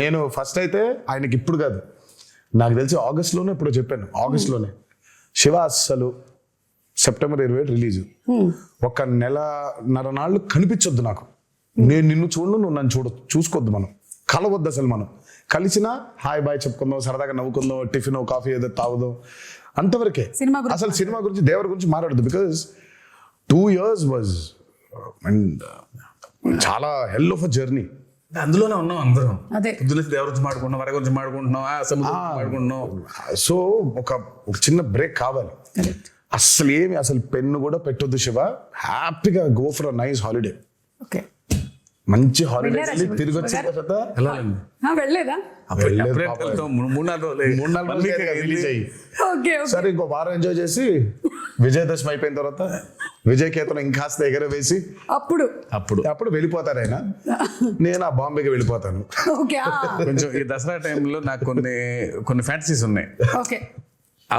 నేను ఫస్ట్ అయితే ఆయనకి ఇప్పుడు కాదు, నాకు తెలిసి ఆగస్ట్లోనే ఇప్పుడు చెప్పాను, ఆగస్ట్లోనే శివ అస్సలు సెప్టెంబర్ 27 రిలీజ్, ఒక 1.5 నాళ్ళు కనిపించొద్దు నాకు, నేను నిన్ను చూడను, నువ్వు నన్ను చూసుకోవద్దు, మనం కలవద్దు అసలు. మనం కలిసినా హాయ్ బాయ్ చెప్పుకుందాం, సరదాగా నవ్వుకుందాం, టిఫిన్ కాఫీ ఏదో తాగుదాం, అంతవరకే. సినిమా గురించి అసలు సినిమా గురించి దేవర గురించి మాట్లాడదు. బికాస్ 2 years వాజ్ అండ్ చాలా హెల్ ఆఫ్ అ జర్నీ. అందులోనే ఉన్నాం అందరం. అదే పొద్దున్న దేవర గురించి మాడుకుంటున్నాం, వర గురించి మాడుకుంటున్నాం, సముద్రం మాడుకుంటున్నాం. సో ఒక చిన్న బ్రేక్ కావాలి. అసలు పెన్ను కూడా పెట్టొద్దు శివ, హ్యాపీగా go for a nice holiday. Okay, మంచి హాలిడే వెళ్ళారా శివ? తిరిగి వచ్చిన తర్వాత వెళ్ళాలండి. వెళ్ళలేదా? వెళ్ళలేదు అప్పుడే పాపం. వెళ్తాం. 3-4 రోజులు రిలీజ్ అయ్యి ఓకే సరే ఇంకో వారం ఎంజాయ్ చేసి విజయదశమి అయిపోయిన తర్వాత విజయకేతనం ఇంకాస్త ఎగరవేసి అప్పుడు వెళ్ళిపోతారు ఆయన. నేను ఆ బాంబేకి వెళ్ళిపోతాను. ఓకే కొంచెం ఈ దసరా టైంలో నాకు కొన్ని ఫ్యాంటసీస్ ఉన్నాయి. ఓకే, ఆ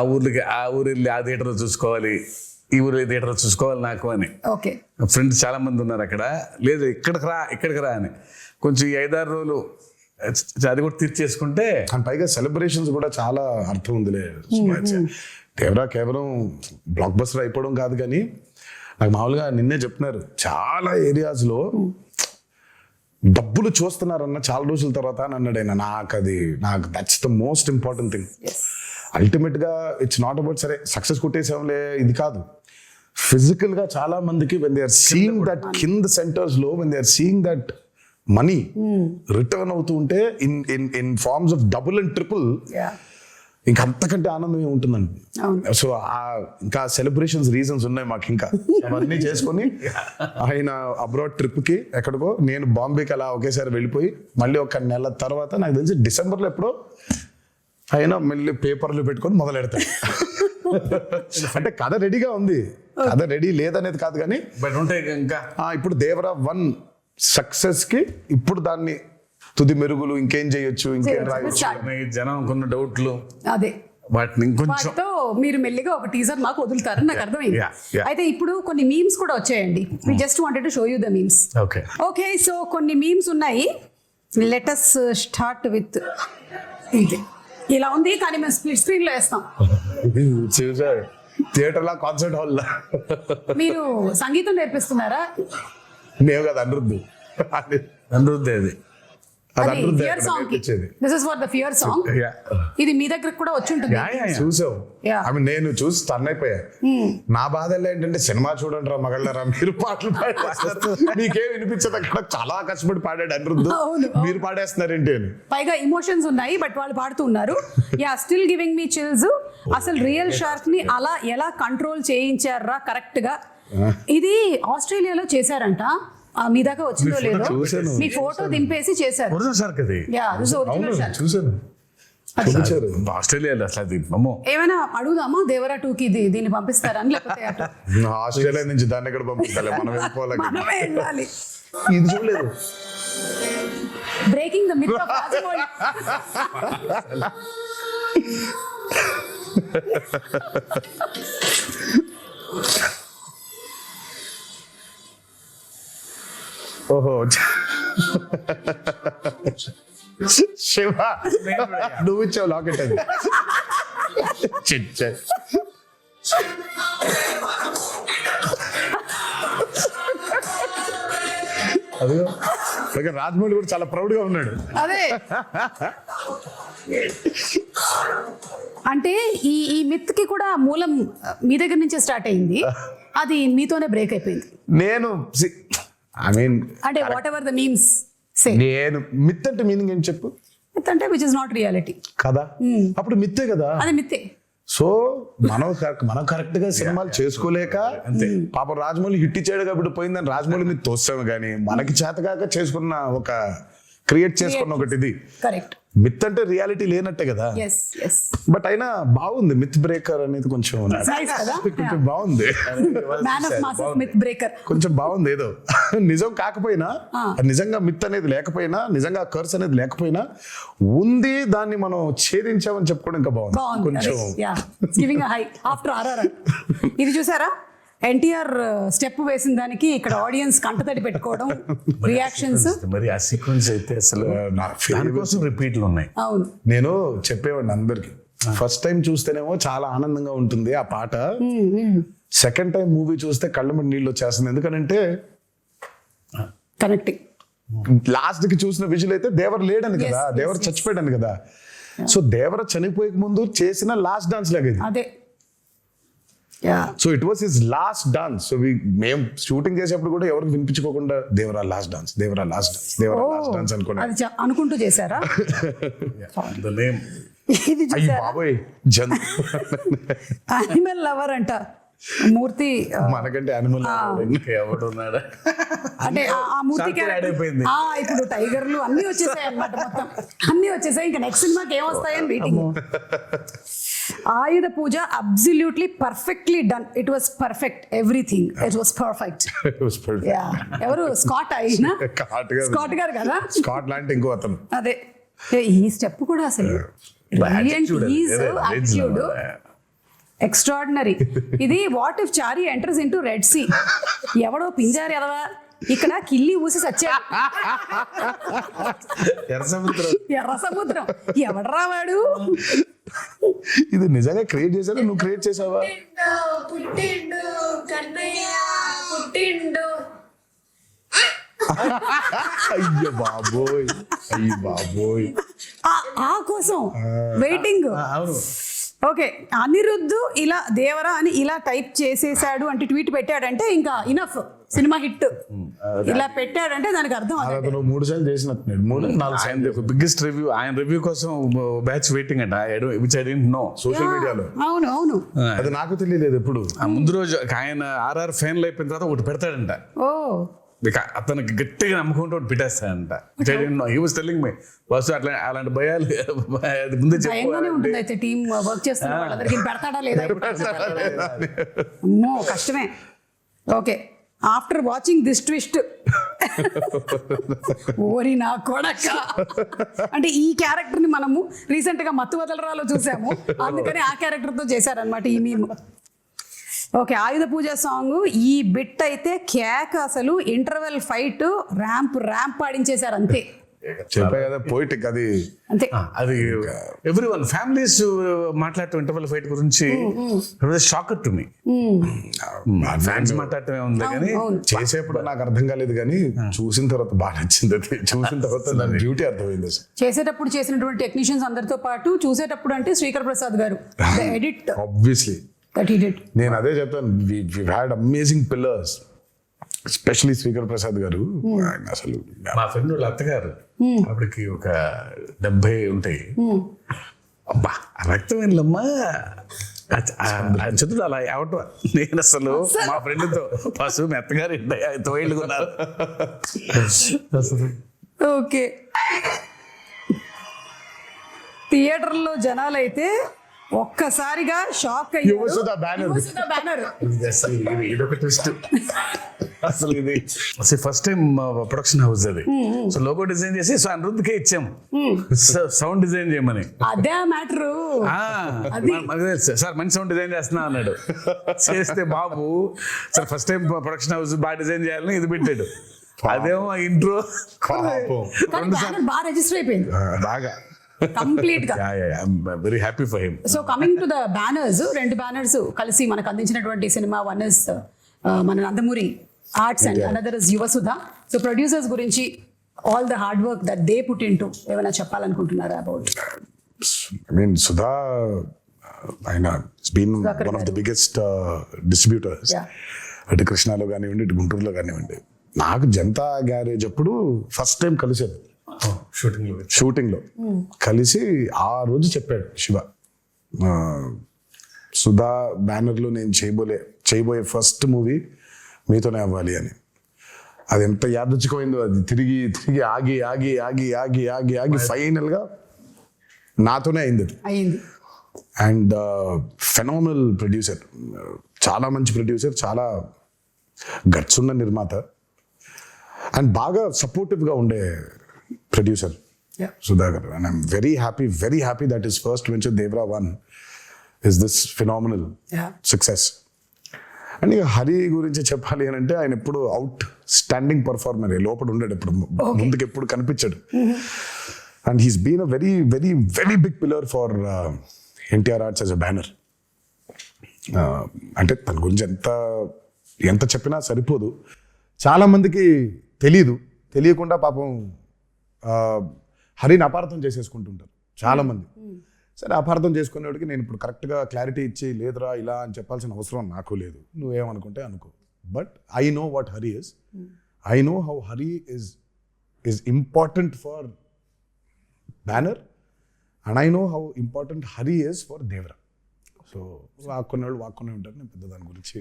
ఊరు వెళ్ళి ఆ థియేటర్ చూసుకోవాలి, ఈ ఊరు థియేటర్ చూసుకోవాలి నాకు అని. ఓకే, ఫ్రెండ్స్ చాలా మంది ఉన్నారు అక్కడ. లేదు ఇక్కడికి రా అని. కొంచెం ఈ 5-6 రోజులు అది కూడా తీర్చేసుకుంటే, అండ్ పైగా సెలబ్రేషన్స్ కూడా చాలా అర్థం ఉందిలే. దేవరా కేవలం బ్లాక్ బస్టర్ అయిపోవడం కాదు, కానీ నాకు మామూలుగా నిన్నే చెప్తున్నారు చాలా ఏరియాస్ లో డబ్బులు చూస్తున్నారన్న చాలా రోజుల తర్వాత అని అన్నాడు ఆయన. నాకు that's the most important thing. Ultimate గా ఇట్స్ నాట్ అబౌట్ సరే సక్సెస్ కొట్టేసాంలే ఇది కాదు. ఫిజికల్ గా చాలా మందికి when they are seeing that కింద సెంటర్స్ లో when they are seeing that money return అవుతూ ఉంటే in forms of double and triple, ఇంకా అంతకంటే ఆనందం ఏముంటుందండి. సో ఇంకా సెలబ్రేషన్స్ రీజన్స్ ఉన్నాయి మాకు. ఇంకా అవన్నీ చేసుకొని ఆయన అబ్రాడ్ ట్రిప్ కి ఎక్కడికో, నేను బాంబేకి అలా ఒకేసారి వెళ్ళిపోయి మళ్ళీ 1 నెల తర్వాత నాకు తెలిసి డిసెంబర్లో ఎప్పుడో ఆయన మళ్ళీ పేపర్లు పెట్టుకొని మొదలు పెడతాడు. అంటే కథ రెడీగా ఉంది, కథ రెడీ లేదనేది కాదు, కానీ బట్ ఉంటాయి ఇంకా. ఇప్పుడు దేవరా 1 సక్సెస్ కి ఇప్పుడు దాన్ని తుది మెరుగులు ఇంకేం చేయొచ్చు, ఇంకేం రాయొచ్చు, జనం కొన్న డౌట్లు, అదే వాటిని ఇంకొంచెం వాటితో మీరు మెల్లిగా ఒక టీజర్ మాకు వదులుతారు, నాకు అర్థమైంది. Yeah. అయితే ఇప్పుడు కొన్ని మీమ్స్ కూడా వచ్చాయండి. We just wanted to show you the memes. Okay, so కొన్ని మీమ్స్ ఉన్నాయి. లెట్ us స్టార్ట్ విత్ ఇది. ఇలా ఉంది, కానీ మేము స్ప్లిట్ స్క్రీన్ లో వేస్తాం. చూసారు థియేటర్ లా, కాన్సర్ట్ హాల్ లా. మీరు సంగీతం నేర్పిస్తున్నారా? నేను కదా అనిరుద్ధు అది అది ఫియర్ సాంగ్ కి. This is for the fear song. ఇది మీ దగ్గర కూడా వచ్చి ఉంటుంది. చూసావు? Yeah. I mean, నేను చూసి టర్న్ అయిపోయా. నా బాధల్లో ఏంటంటే సినిమా చూడండి రా మగళ్ళరా, మీరు పాటలు పాడేస్తారు, మీకేం వినిపించదు. అక్కడ చాలా కష్టపడి పాడాడు అనిరుద్ధు, మీరు పాడేస్తున్నారేంటి అని. పైగా ఇమోషన్స్ ఉన్నాయి, బట్ వాళ్ళు పాడుతూ ఉన్నారు. Yeah, still giving me chills. అసలు రియల్ షార్క్ ని అలా ఎలా కంట్రోల్ చేయించారా కరెక్ట్ గా? ఇది ఆస్ట్రేలియాలో చేశారంట. మీ దాకా వచ్చిందో లేదో, మీ ఫోటో దింపేసి చేశారు. చూసాను ఆస్ట్రేలియాలో అసలు అది అమ్మో. ఏమైనా అడుగుదామా దేవరా 2కి దీన్ని పంపిస్తారని, లేకపోతే ఆస్ట్రేలియా నుంచి దాన్ని ఎక్కడ పంపిస్తాలే, మనం మనమే వెళ్ళాలి. ఇది చూడలేదు. Breaking the myth of Rajamouli. ఓహో శివ, నువ్వు ఇచ్చావు లాకెట్ అది. అదిగో రాజమౌళి కూడా చాలా ప్రౌడ్ గా ఉన్నాడు. అదే అంటే ఈ మిత్ కి కూడా మూలం మీ దగ్గర నుంచే స్టార్ట్ అయింది, అది మీతోనే బ్రేక్ అయిపోయింది. నేను ఐ మీన్ అంటే వాట్ ఎవర్ ద మీమ్స్ సే, నేను మిత్ అంటే మీనింగ్ ఏం చెప్పు? మిత్ అంటే విచ్ ఇస్ నాట్ రియాలిటీ కదా, అప్పుడు మిత్తే కదా, అది మిత్తే. సో మనం కరెక్ట్ గా సినిమాలు చేసుకోలేక పాప రాజమౌళి హిట్ ఇచ్చాడు కాబట్టి పోయిందని రాజమౌళి మీద తోస్తాము, కానీ మనకి చేతగాక చేసుకున్న ఒక క్రియేట్ చేసుకున్న ఒకటి ఇది. కరెక్ట్. మిత్ అంటే రియాలిటీ లేనట్టే కదా. బట్ అయినా బాగుంది మిత్ బ్రేకర్ అనేది, కొంచెం కొంచెం బాగుంది. కొంచెం బాగుంది. ఏదో నిజం కాకపోయినా, నిజంగా మిత్ అనేది లేకపోయినా, నిజంగా కర్స్ అనేది లేకపోయినా ఉంది, దాన్ని మనం ఛేదించామని చెప్పుకోవడం ఇంకా బాగుంది కొంచెం. ఇది చూసారా, ఎన్టీఆర్ స్టెప్ వేసిన దానికి ఇక్కడ ఆడియన్స్ కంటతడి పెట్టుకోవడం, రియాక్షన్స్. మరి ఆ సీక్వెన్స్ అయితే అసలు దానికోసం రిపీట్లు ఉన్నాయి. అవును, నేను చెప్పేవాడిని అందరికి, ఫస్ట్ టైం చూస్తేనేమో చాలా ఆనందంగా ఉంటుంది ఆ పాట, సెకండ్ టైం మూవీ చూస్తే కళ్ళ మీద నీళ్ళు వచ్చేస్తుంది. ఎందుకంటే కనెక్టింగ్ లాస్ట్ కి చూసిన విజువల్ అయితే దేవర లేడని కదా, దేవర చచ్చిపోయాడని కదా. సో దేవర చనిపోయే ముందు చేసిన లాస్ట్ డాన్స్ లాగా ఇది. అదే so it was his last dance. So మేము షూటింగ్ చేసేప్పుడు కూడా ఎవరికి వినిపించుకోకుండా Devara last dance, Devara last dance, Devara last dance అనుకున్నా. అది అనుకుంటూ చేశారా? The name. ఇది అయ్యి బాబోయ్, యానిమల్ లవర్ అంట మూర్తి. మనకంటే యానిమల్ ఎవడున్నాడా అంటే ఆ మూర్తి Shark character- add అయిపోయింది. ఇప్పుడు టైగర్లు అన్ని వచ్చేసాయి అన్నమాట, మొత్తం అన్ని వచ్చేసాయి. ఇంకా నెక్స్ట్ సినిమాకి ఏమొస్తాయని waiting. Ayudha Puja absolutely perfectly done. It was perfect, everything it was perfect. ఎవరు స్కాట్ అయినా స్కాట్ గారు కదా, స్కాట్ లాంటి ఇంకో అతను. అదే ఈ స్టెప్ కూడా అసలు యాటిట్యూడ్ ఎక్స్ట్రాడినరీ. ఇది what if Chari enters into Red Sea. ఎవడో పింజారు ఎదవా ఇక్కడ కిల్లి ఊసి సచ్చాడు, ఎర్ర సముద్రం ఎవడరా వాడు. ఇది నిజంగా క్రియేట్ చేశారా, నువ్వు క్రియేట్ చేసావా? పుట్టిండు కన్నయ్య పుట్టిండు. అయ్యో బాబోయ్, అయ్యి బాబోయ్. ఆ కోసం వెయిటింగ్. ఓకే, అనిరుద్ధు ఇలా దేవరా అని ఇలా టైప్ చేసేసాడు అంటే ట్వీట్ పెట్టాడంటే ఇంకా ఇనఫ్, సినిమా హిట్. ఇలా పెట్టాడంటే దానికి అర్థం అదే. అతను 3 సార్లు చేసినట్టున్నాడు, 3-4 సార్లు. బిగ్గెస్ట్ రివ్యూ, ఆయన రివ్యూ కోసం బ్యాచ్ వెయిటింగ్ అంట. Which I don't know. Social మీడియాలో అవును అవును, అది నాకు తెలియలేదు ఎప్పుడు. ఆ ముందు రోజు ఆయన ఆర్ఆర్ ఫైనల్ అయిపోయిన తర్వాత ఒకటి పెడతాడంట. ఓ అతనికి గట్టిగా నమ్ముకుంటూ ఒకటి పెట్టేస్తాడంట. హీ వాస్ టెల్లింగ్ మీ బస్సు అట్లా అలాంటి భయాలు అది ముందే భయంగానే ఉంటుంది. అయితే టీమ్ వర్క్ చేస్తున్న వాళ్ళందరికీ పెడతాడా లేదా? అమ్మో కష్టమే. Okay, after watching this twist, ఓరి నా కొడక, అంటే ఈ క్యారెక్టర్ ని మనము రీసెంట్ గా మత్తు వదలరాలో చూసాము, అందుకని ఆ క్యారెక్టర్ తో చేశారనమాట ఈ మీమ్. ఓకే, ఆయుధ పూజ సాంగ్ ఈ బిట్ అయితే కేక్, అసలు ఇంటర్వెల్ ఫైట్ ర్యాంప్ ఆడించేశారు అంతే. చెప్పా కదా పోయిటిక్ అది. అంతే అది ఎవ్రీ వన్ ఫ్యామిలీస్ మాట్లాడటం ఇంటర్వెల్ ఫైట్ గురించి షాకర్ టు మీ. ఫ్యాన్స్ మాట్లాడటమే ఉంది కానీ చేసేప్పుడు నాకు అర్థం కాలేదు, కానీ చూసిన తర్వాత బాగా నచ్చింది. అది చూసిన తర్వాత బ్యూటీ అర్థమైంది. చేసేటప్పుడు చేసినటువంటి టెక్నీషియన్స్ అందరితో పాటు చూసేటప్పుడు అంటే శ్రీకర్ ప్రసాద్ గారు edit obviously that he did. నేను అదే చెప్తాను, we had amazing pillars, especially Srikar Prasad గారు. ఆయన అసలు మా ఫ్రెండ్ వాళ్ళ అత్తగారు అప్పటికి ఒక 70 ఉంటాయి. అబ్బా రక్తం ఏంలమ్మా చదువు అలా అవటం. నేను అసలు మా ఫ్రెండ్తో పశువు మీ అత్తగారు 5 ఏళ్ళు ఉన్నారు. ఓకే, థియేటర్లో జనాలైతే ఒక్కసారిగా షాక్ యువసుధ బ్యానర్. ఇదొక ట్విస్ట్ అసలు. ఇది ఫస్ట్ టైం ప్రొడక్షన్ హౌస్ అది. సో లోగో డిజైన్ చేసి సో అనిరుద్ధ్కే ఇచ్చాము సౌండ్ డిజైన్ చేయమని. అదే మ్యాటర్. సార్ మంచి సౌండ్ డిజైన్ చేస్తున్నా అన్నాడు. చేస్తే బాబు sir first time production house బాగా డిజైన్ చేయాలని ఇది పెట్టాడు. అదేమో ఇంట్రో బాగా రిజిస్టర్ అయిపోయింది బాగా కంప్లీట్ గా. Very happy for him. So coming to the banners, 2 banners కలిసి మనకు అందించినటువంటి సినిమా. వన్ ఇస్ మన Nandamuri arts and another is Yuvasudha. So producers గురించి all the hard work that they put into ఏమైనా చెప్పాలనుకుంటున్నారా అబౌట్? I mean, Sudha, ఆయన has been one of the biggest distributors. అటు కృష్ణాలో కానివ్వండి, ఇటు గుంటూరులో కానివ్వండి. నాకు జనతా గ్యారేజ్ అప్పుడు ఫస్ట్ టైం కలిసాను షూటింగ్ లో కలిసి. ఆ రోజు చెప్పాడు శివ, సుధా బ్యానర్ లో నేను చేయబోయే ఫస్ట్ మూవీ మీతోనే అవ్వాలి అని. అది ఎంత యాదృచ్ఛికమైందో. అది తిరిగి ఆగి ఫైనల్ గా నాతోనే అయింది. అండ్ ఫెనామినల్ ప్రొడ్యూసర్, చాలా మంచి ప్రొడ్యూసర్, చాలా గట్స్ ఉన్న నిర్మాత, అండ్ బాగా సపోర్టివ్ గా ఉండే producer Sudhakar. And I'm very happy that his first venture Devara 1 is this phenomenal success. And ఇక హరి గురించి చెప్పాలి అని అంటే ఆయన ఎప్పుడు అవుట్ స్టాండింగ్ పర్ఫార్మర్, లోపల ఉండేది ఎప్పుడు, ముందుకు ఎప్పుడు కనిపించాడు. And he's been a very very very big pillar for NTR Arts as a banner. అంటే తన గురించి ఎంత చెప్పినా సరిపోదు. చాలా మందికి తెలీదు, తెలియకుండా పాపం హరిని అపార్థం చేసేసుకుంటుంటారు చాలామంది. సరే అపార్థం చేసుకునేవాడికి నేను ఇప్పుడు కరెక్ట్గా క్లారిటీ ఇచ్చి లేదురా ఇలా అని చెప్పాల్సిన అవసరం నాకు లేదు, నువ్వేమనుకుంటే అనుకో. But I know what Hari is, I know how Hari is important for banner and I know how important Hari is for Devara. So వాక్కునే వాళ్ళు వాక్కునే ఉంటారు, నేను పెద్ద దాని గురించి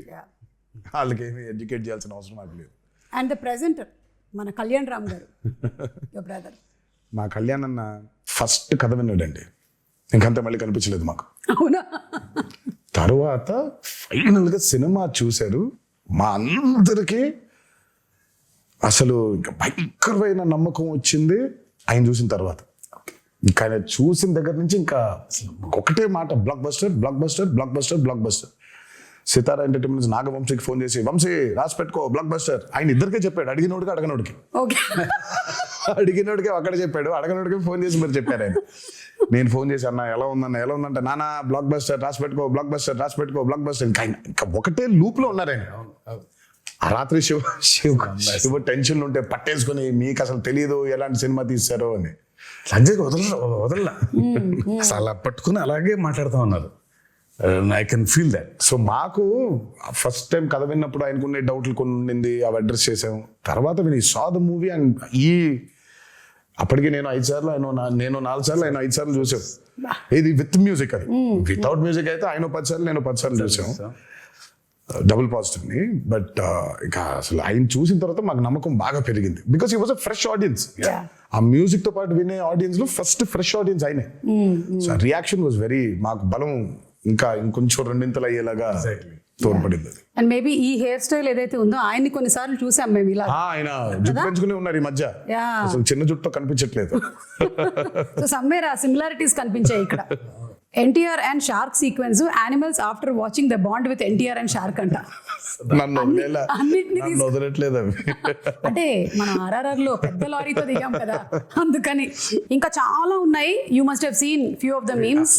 వాళ్ళకి ఏమి ఎడ్యుకేట్ చేయాల్సిన అవసరం నాకు లేదు. అండ్ ద ప్రెజెంటర్ మన కళ్యాణ్ రామ్ గారు, యువర్ బ్రదర్. మా కళ్యాణ్ అన్న ఫస్ట్ కథ విన్నాడండి, ఇంకంతా మళ్ళీ కనిపించలేదు మాకు. అవునా? తర్వాత ఫైనల్గా సినిమా చూశారు, మా అందరికీ అసలు ఇంకా భయంకరమైన నమ్మకం వచ్చింది ఆయన చూసిన తర్వాత. ఇంకా ఆయన చూసిన దగ్గర నుంచి ఇంకా ఒకటే మాట, blockbuster blockbuster blockbuster blockbuster. Sitara entertainments నాగవంశీకి ఫోన్ చేసి వంశీ రాసి పెట్టుకో బ్లాక్ బస్టర్, ఆయన ఇద్దరికే చెప్పాడు, అడిగినోడికి అడగనోడికి. ఓకే. అడిగినోడికి అక్కడ చెప్పాడు, అడగనోడికి ఫోన్ చేసి మీరు చెప్పారు ఆయన. నేను ఫోన్ చేసి అన్న ఎలా ఉందంటే నానా బ్లాక్ బస్టర్ రాసి పెట్టుకో బ్లాక్ బస్టర్ రాసి పెట్టుకో బ్లాక్ బస్టర్. ఇంకా ఒకటే లూప్ లో ఉన్నారు ఆయన. ఆ రాత్రి శివ టెన్షన్ ఉంటే పట్టేసుకుని మీకు అసలు తెలియదు ఎలాంటి సినిమా తీశారో అని. సంజయ్ వదల అసలు అలా పట్టుకుని అలాగే మాట్లాడుతూ ఉన్నారు. I can feel that. So మాకు ఫస్ట్ టైం కథ విన్నప్పుడు ఆయనకున్న డౌట్లు కొన్ని ఉండింది, అవి అడ్రస్ చేసాము. తర్వాత విని సా ద మూవీ అండ్ అప్పటికి నేను 5 సార్లు, నేను 4 సార్లు, ఆయన 5 సార్లు చూసాం. ఇది విత్ మ్యూజిక్, అది వితౌట్ మ్యూజిక్ అయితే ఆయన 10 సార్లు, నేను 10 సార్లు చూసాం డబుల్ పాజిటివ్ని. బట్ ఇంకా అసలు ఆయన చూసిన తర్వాత మాకు నమ్మకం బాగా పెరిగింది, because he was a fresh audience. ఆ మ్యూజిక్ తో పాటు వినే ఆడియన్స్ లో ఫస్ట్ ఫ్రెష్ ఆడియన్స్ ఆయనే. సో రియాక్షన్ వాజ్ వెరీ, మాకు బలం ఇంకా ఇంకొంచెం రెండింతలు అయ్యేలాగా తోడ్పడింది. అండ్ మేబీ ఈ హెయిర్ స్టైల్ ఏదైతే ఉందో ఆయన్ని కొన్నిసార్లు చూసాం మేము ఇలా. ఆయన జుట్టు పెంచుకునే ఉన్నారు ఈ మధ్య, అసలు చిన్న జుట్టుతో కనిపించట్లేదు. సో సమ్వేర్ ఆ సిమిలారిటీస్ కనిపించాయి ఇక్కడ. NTR and shark sequence, animals after watching the bond with NTR and shark అంట. నన్ను వదలట్లేదు అవి. అంటే మనం RRR లో పెద్ద లారీతో దిగాం కదా, అందుకని. ఇంకా చాలా ఉన్నాయి. You must have seen few of the memes.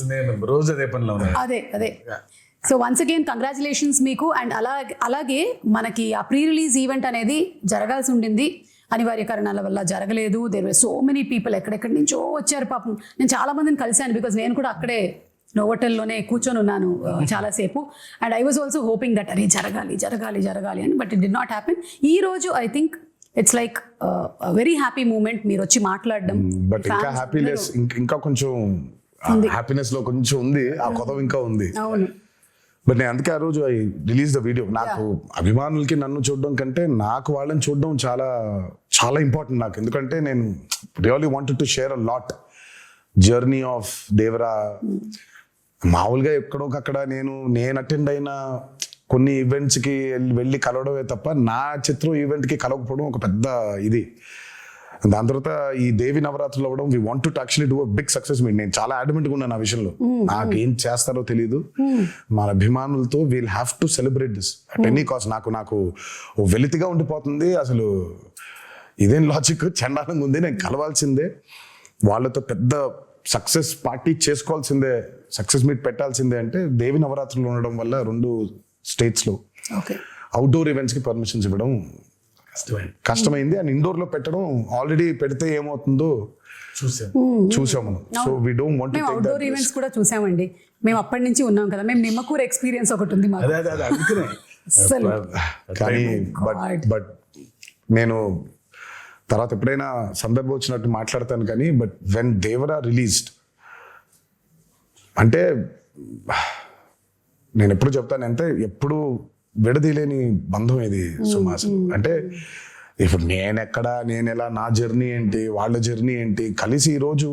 రోజు అదే పనిలో ఉన్నాయి. అదే. సో వన్స్ అగైన్ కంగ్రాచులేషన్స్ మీకు. అండ్ అలాగే మనకి ఆ ప్రీ రిలీజ్ ఈవెంట్ అనేది జరగాల్సి ఉండింది, అనివార్య కారణాల వల్ల జరగలేదు. There were so many people, ఎక్కడెక్కడి నుంచో వచ్చారు పాపం. నేను చాలా మందిని కలిశాను, బికాజ్ నేను కూడా అక్కడే నోవోటెల్లోనే కూర్చొని ఉన్నాను చాలాసేపు. And I was also hoping that అరే జరగాలి అని, but it did not happen. ఈ రోజు I think it's like very happy moment, మీరు వచ్చి మాట్లాడడం. బట్ ఇంకా హ్యాపీనెస్, ఇంకా కొంచెం హ్యాపీనెస్ లో కొంచెం ఉంది, ఆ కొత్త ఇంకా ఉంది. అవును. బట్ నేను అందుకే ఆ రోజు ఐ రిలీజ్ ద వీడియో. నాకు అభిమానులకి నన్ను చూడడం కంటే నాకు వాళ్ళని చూడడం చాలా చాలా ఇంపార్టెంట్ నాకు. ఎందుకంటే నేను really wanted to share a lot journey of Devara. మామూలుగా ఎక్కడోకక్కడ నేను అటెండ్ అయిన కొన్ని ఈవెంట్స్కి వెళ్ళి కలవడమే తప్ప నా చిత్రం ఈవెంట్కి కలవకపోవడం ఒక పెద్ద ఇది. దాని తర్వాత ఈ దేవి నవరాత్రులు అవ్వడం, we want to actually do a big success meet. నేను చాలా అడ్మెంట్గా ఉన్నాను ఆ విషయంలో. నాకు ఏం చేస్తారో తెలియదు, మన అభిమానులతో we'll have to celebrate this at any cost. నాకు వెలితిగా ఉండిపోతుంది అసలు, ఇదేం లాజిక్, చండాలంగా ఉంది. నేను కలవాల్సిందే, వాళ్ళతో పెద్ద సక్సెస్ పార్టీ చేసుకోవాల్సిందే, సక్సెస్ మీట్ పెట్టాల్సిందే. అంటే దేవి నవరాత్రులు ఉండడం వల్ల 2 స్టేట్స్లో అవుట్డోర్ ఈవెంట్స్కి పర్మిషన్స్ ఇవ్వడం కష్టమైంది. అండ్ ఇండోర్ లో పెట్టడం, ఆల్రెడీ పెడితే ఏమవుతుందో చూసాం మనం. So we don't want to take outdoor events కూడా చూసామండి. మేము అప్పటి నుంచి ఉన్నాం కదా, మేము నిమ్మకూరు ఎక్స్పీరియన్స్ ఒకటి ఉంది మాకు. కానీ బట్ నేను తర్వాత ఎప్పుడైనా సందర్భం వచ్చినట్టు మాట్లాడతాను కానీ, బట్ వెన్ దేవరా రిలీజ్డ్ అంటే నేను ఎప్పుడు చెప్తానంటే, ఎప్పుడు విడదీలేని బంధం ఇది సుమాసు. అంటే ఇప్పుడు నేను ఎలా, నా జర్నీ ఏంటి, వాళ్ళ జర్నీ ఏంటి, కలిసి ఈరోజు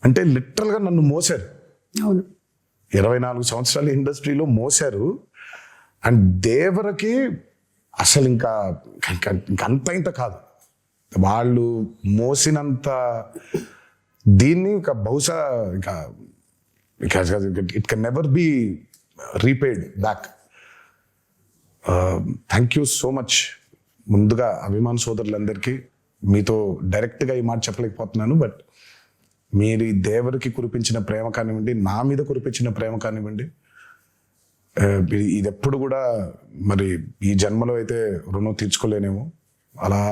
అంటే లిటరల్గా నన్ను మోసారు. 24 సంవత్సరాల ఇండస్ట్రీలో మోసారు. అండ్ దేవరకి అసలు ఇంకా ఇంత కాదు, వాళ్ళు మోసినంత దీన్ని ఇంకా బహుశా ఇంకా it can never be repaid back. Thank you so much. ముందుగా అభిమాన సోదరులందరికీ మీతో డైరెక్ట్గా ఈ మాట చెప్పలేకపోతున్నాను, బట్ మీరు ఈ దేవరికి కురిపించిన ప్రేమ కానివ్వండి, నా మీద కురిపించిన ప్రేమ కానివ్వండి, ఇది ఎప్పుడు కూడా మరి ఈ జన్మలో అయితే రుణం తీర్చుకోలేనేమో, అలా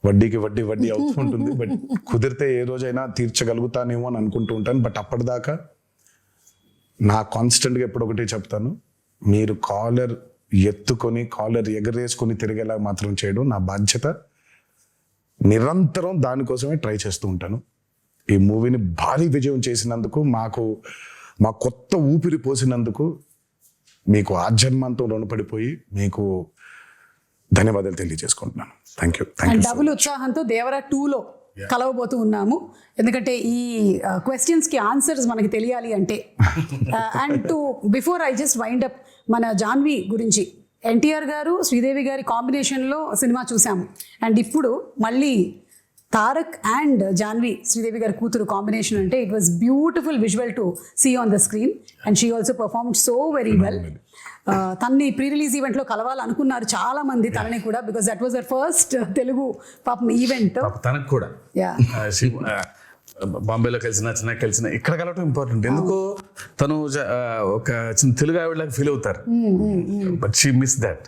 వడ్డీకి వడ్డీ అవుతూ ఉంటుంది. బట్ కుదిరితే ఏ రోజైనా తీర్చగలుగుతానేమో అని అనుకుంటూ ఉంటాను. బట్ అప్పటిదాకా నా కాన్స్టెంట్గా ఎప్పుడు ఒకటి చెప్తాను, మీరు కాలర్ ఎత్తుకొని కాలర్ ఎగరేసుకొని తిరిగేలా మాత్రం చేయడం నా బాధ్యత. నిరంతరం దానికోసమే ట్రై చేస్తూ ఉంటాను. ఈ మూవీని భారీ విజయం చేసినందుకు, మా కొత్త ఊపిరి పోసినందుకు మీకు ఆజన్మాంతం రుణపడిపోయి మీకు ధన్యవాదాలు తెలియజేసుకుంటున్నాను. Thank you. అండ్ డబుల్ ఉత్సాహంతో దేవరా 2లో కలవబోతూ ఉన్నాము. ఎందుకంటే ఈ క్వశ్చన్స్కి ఆన్సర్స్ మనకి తెలియాలి అంటే. And to before I just wind up, మన జాన్వి గురించి, ఎన్టీఆర్ గారు శ్రీదేవి గారి కాంబినేషన్లో సినిమా చూసాము. అండ్ ఇప్పుడు మళ్ళీ తారక్ అండ్ జాన్వి, శ్రీదేవి గారి కూతురు కాంబినేషన్ అంటే it was beautiful visual to see on the screen. And she also performed so very well. తన్ని ప్రీ రిలీజ్ ఈవెంట్లో కలవాలనుకున్నారు చాలా మంది తనని కూడా, because that was our first Telugu పాపం ఈవెంట్. తనకు కూడా బాంబేలో కలిసిన, చెన్నై కలిసిన, ఇక్కడ కలవటం ఇంపార్టెంట్. ఎందుకో తను ఒక చిన్న తెలుగు ఆవిడలాగా ఫీల్ అవుతారు. But she miss that.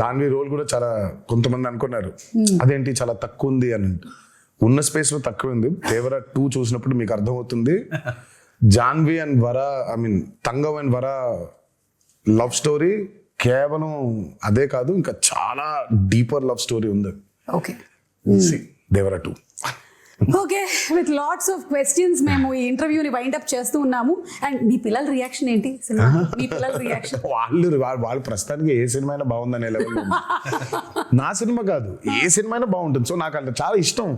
Janhvi role కూడా చాలా, కొంతమంది అనుకున్నారు అదేంటి చాలా తక్కువ ఉంది అని. ఉన్న స్పేస్ లో తక్కువ ఉంది. దేవరా 2 చూసినప్పుడు మీకు అర్థమవుతుంది. జాన్వి అండ్ వర, తంగం అండ్ వర లవ్ స్టోరీ కేవలం అదే కాదు, ఇంకా చాలా డీపర్ లవ్ స్టోరీ ఉంది. Okay, Devara 2. Okay, with lots of questions మేము ఈ ఇంటర్వ్యూని వైండ్ అప్ చేస్తూ ఉన్నాము. అండ్ మీ పిల్లల రియాక్షన్ ఏంటి? మీ పిల్లల రియాక్షన్? వాళ్ళు ప్రస్తుతానికి ఏ సినిమా అయినా బాగుందనే లెవెల్. నా సినిమా కాదు, ఏ సినిమా అయినా బాగుంటుంది. సో నాకు అంటే చాలా ఇష్టం.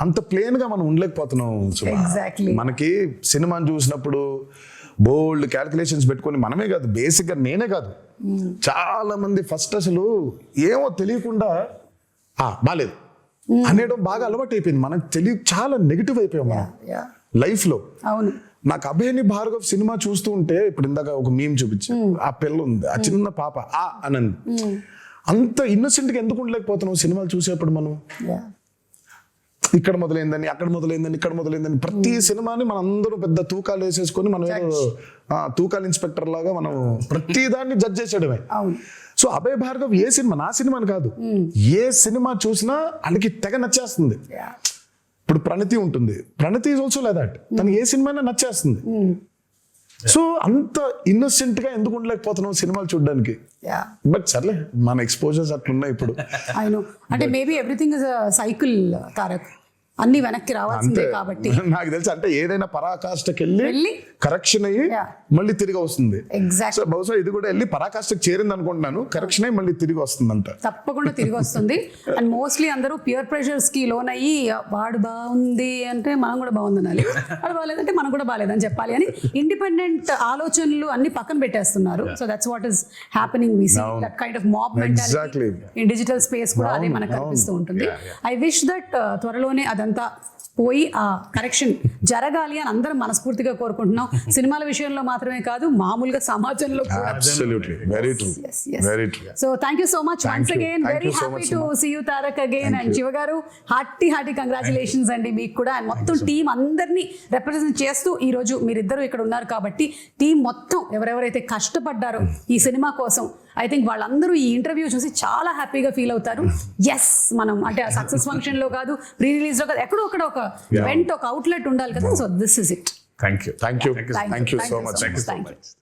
అంత ప్లేన్ గా మనం ఉండలేకపోతున్నాం. Exactly. మనకి సినిమాని చూసినప్పుడు బోల్డ్ క్యాల్కులేషన్స్ పెట్టుకొని, మనమే కాదు, బేసిక్ గా నేనే కాదు, చాలా మంది ఫస్ట్ అసలు ఏమో తెలియకుండా బాలేదు అనేయడం బాగా అలవాటు అయిపోయింది. మనకు చాలా నెగిటివ్ అయిపోయాం మనం లైఫ్ లో. అవును, నాకు అభయని భార్గవ్ సినిమా చూస్తూ ఉంటే, ఇప్పుడు ఇందాక ఒక మీమ్ చూపించి, ఆ పిల్ల ఉంది, ఆ చిన్న పాప అనంది, అంత ఇన్నోసెంట్ గా ఎందుకు ఉండలేకపోతున్నాం సినిమాలు చూసేప్పుడు మనం? ఇక్కడ మొదలైందని, అక్కడ మొదలైందని, ఇక్కడ మొదలైందని, ప్రతి సినిమాని మనం అందరూ పెద్ద తూకాలు వేసేసుకొని, మనం తూకాలు ఇన్స్పెక్టర్ లాగా మనం ప్రతి దాన్ని జడ్జ్ చేసేయడమే. సో అభయ్ భార్గవ్ ఏ సినిమా, నా సినిమాని కాదు, ఏ సినిమా చూసినా వాళ్ళకి తెగ నచ్చేస్తుంది. ఇప్పుడు ప్రణతి ఉంటుంది, ప్రణతి ఈజ్ ఆల్సో లైక్ దట్, తనకి ఏ సినిమా అయినా నచ్చేస్తుంది. సో అంత ఇన్నోసెంట్ గా ఎందుకు ఉండలేకపోతున్నాం సినిమాలు చూడడానికి? బట్ సర్లే, మన ఎక్స్పోజర్స్ అట్లున్నాయి ఇప్పుడు. అంటే maybe everything is a cycle Tarak, అన్ని వెనక్కి రావాల్సిందే కాబట్టి. నాకు తెలిసి అంటే ఏదైనా పరాకాష్ఠకి వెళ్ళి కరెక్షన్ అయ్యి మళ్ళీ తిరిగి వస్తుంది. సో బహుశా ఇది కూడా వెళ్ళి పరాకాష్ఠకి చేరింది అనుకుంటున్నాను, కరెక్షన్ అయ్యి మళ్ళీ తిరిగి వస్తుంది అంట. తప్పకుండా తిరిగి వస్తుంది. అండ్ మోస్ట్లీ అందరూ పియర్ ప్రెషర్స్ కి లోన్ అయ్యి, వాడు బాగుంది అంటే మనం కూడా బాగుంది అనాలి, వాడు బాగాలేదంటే మనం కూడా బాగాలేదని చెప్పాలి అని ఇండిపెండెంట్ ఆలోచనలు అన్ని పక్కన పెట్టేస్తున్నారు. So that's what is happening. We see that kind of mob mentality in digital space కూడా అదే మనకు కనిపిస్తూ ఉంటుంది. ఐ విష్ దట్ త్వరలోనే అదంతా పోయి ఆ కరెక్షన్ జరగాలి అని అందరం మనస్ఫూర్తిగా కోరుకుంటున్నాం. సినిమాల విషయంలో మాత్రమే కాదు, మామూలుగా సమాజంలో కూడా. So thank you so much once again. Very happy to see you Tarak again. And Shiva గారు, హార్టీ కంగ్రాచులేషన్స్ అండి మీకు కూడా. అండ్ మొత్తం టీం అందరినీ రిప్రజెంట్ చేస్తూ ఈ రోజు మీరిద్దరూ ఇక్కడ ఉన్నారు కాబట్టి, టీం మొత్తం ఎవరెవరైతే కష్టపడ్డారో ఈ సినిమా కోసం, ఐ థింక్ వాళ్ళందరూ ఈ ఇంటర్వ్యూ చూసి చాలా హ్యాపీగా ఫీల్ అవుతారు. ఎస్, మనం అంటే ఆ సక్సెస్ ఫంక్షన్ లో కాదు, ప్రీ రిలీజ్ లో కాదు, ఎక్కడో అక్కడ ఒక వెంట్, ఒక అవుట్లెట్ ఉండాలి కదా. So this is it. Thank you so much.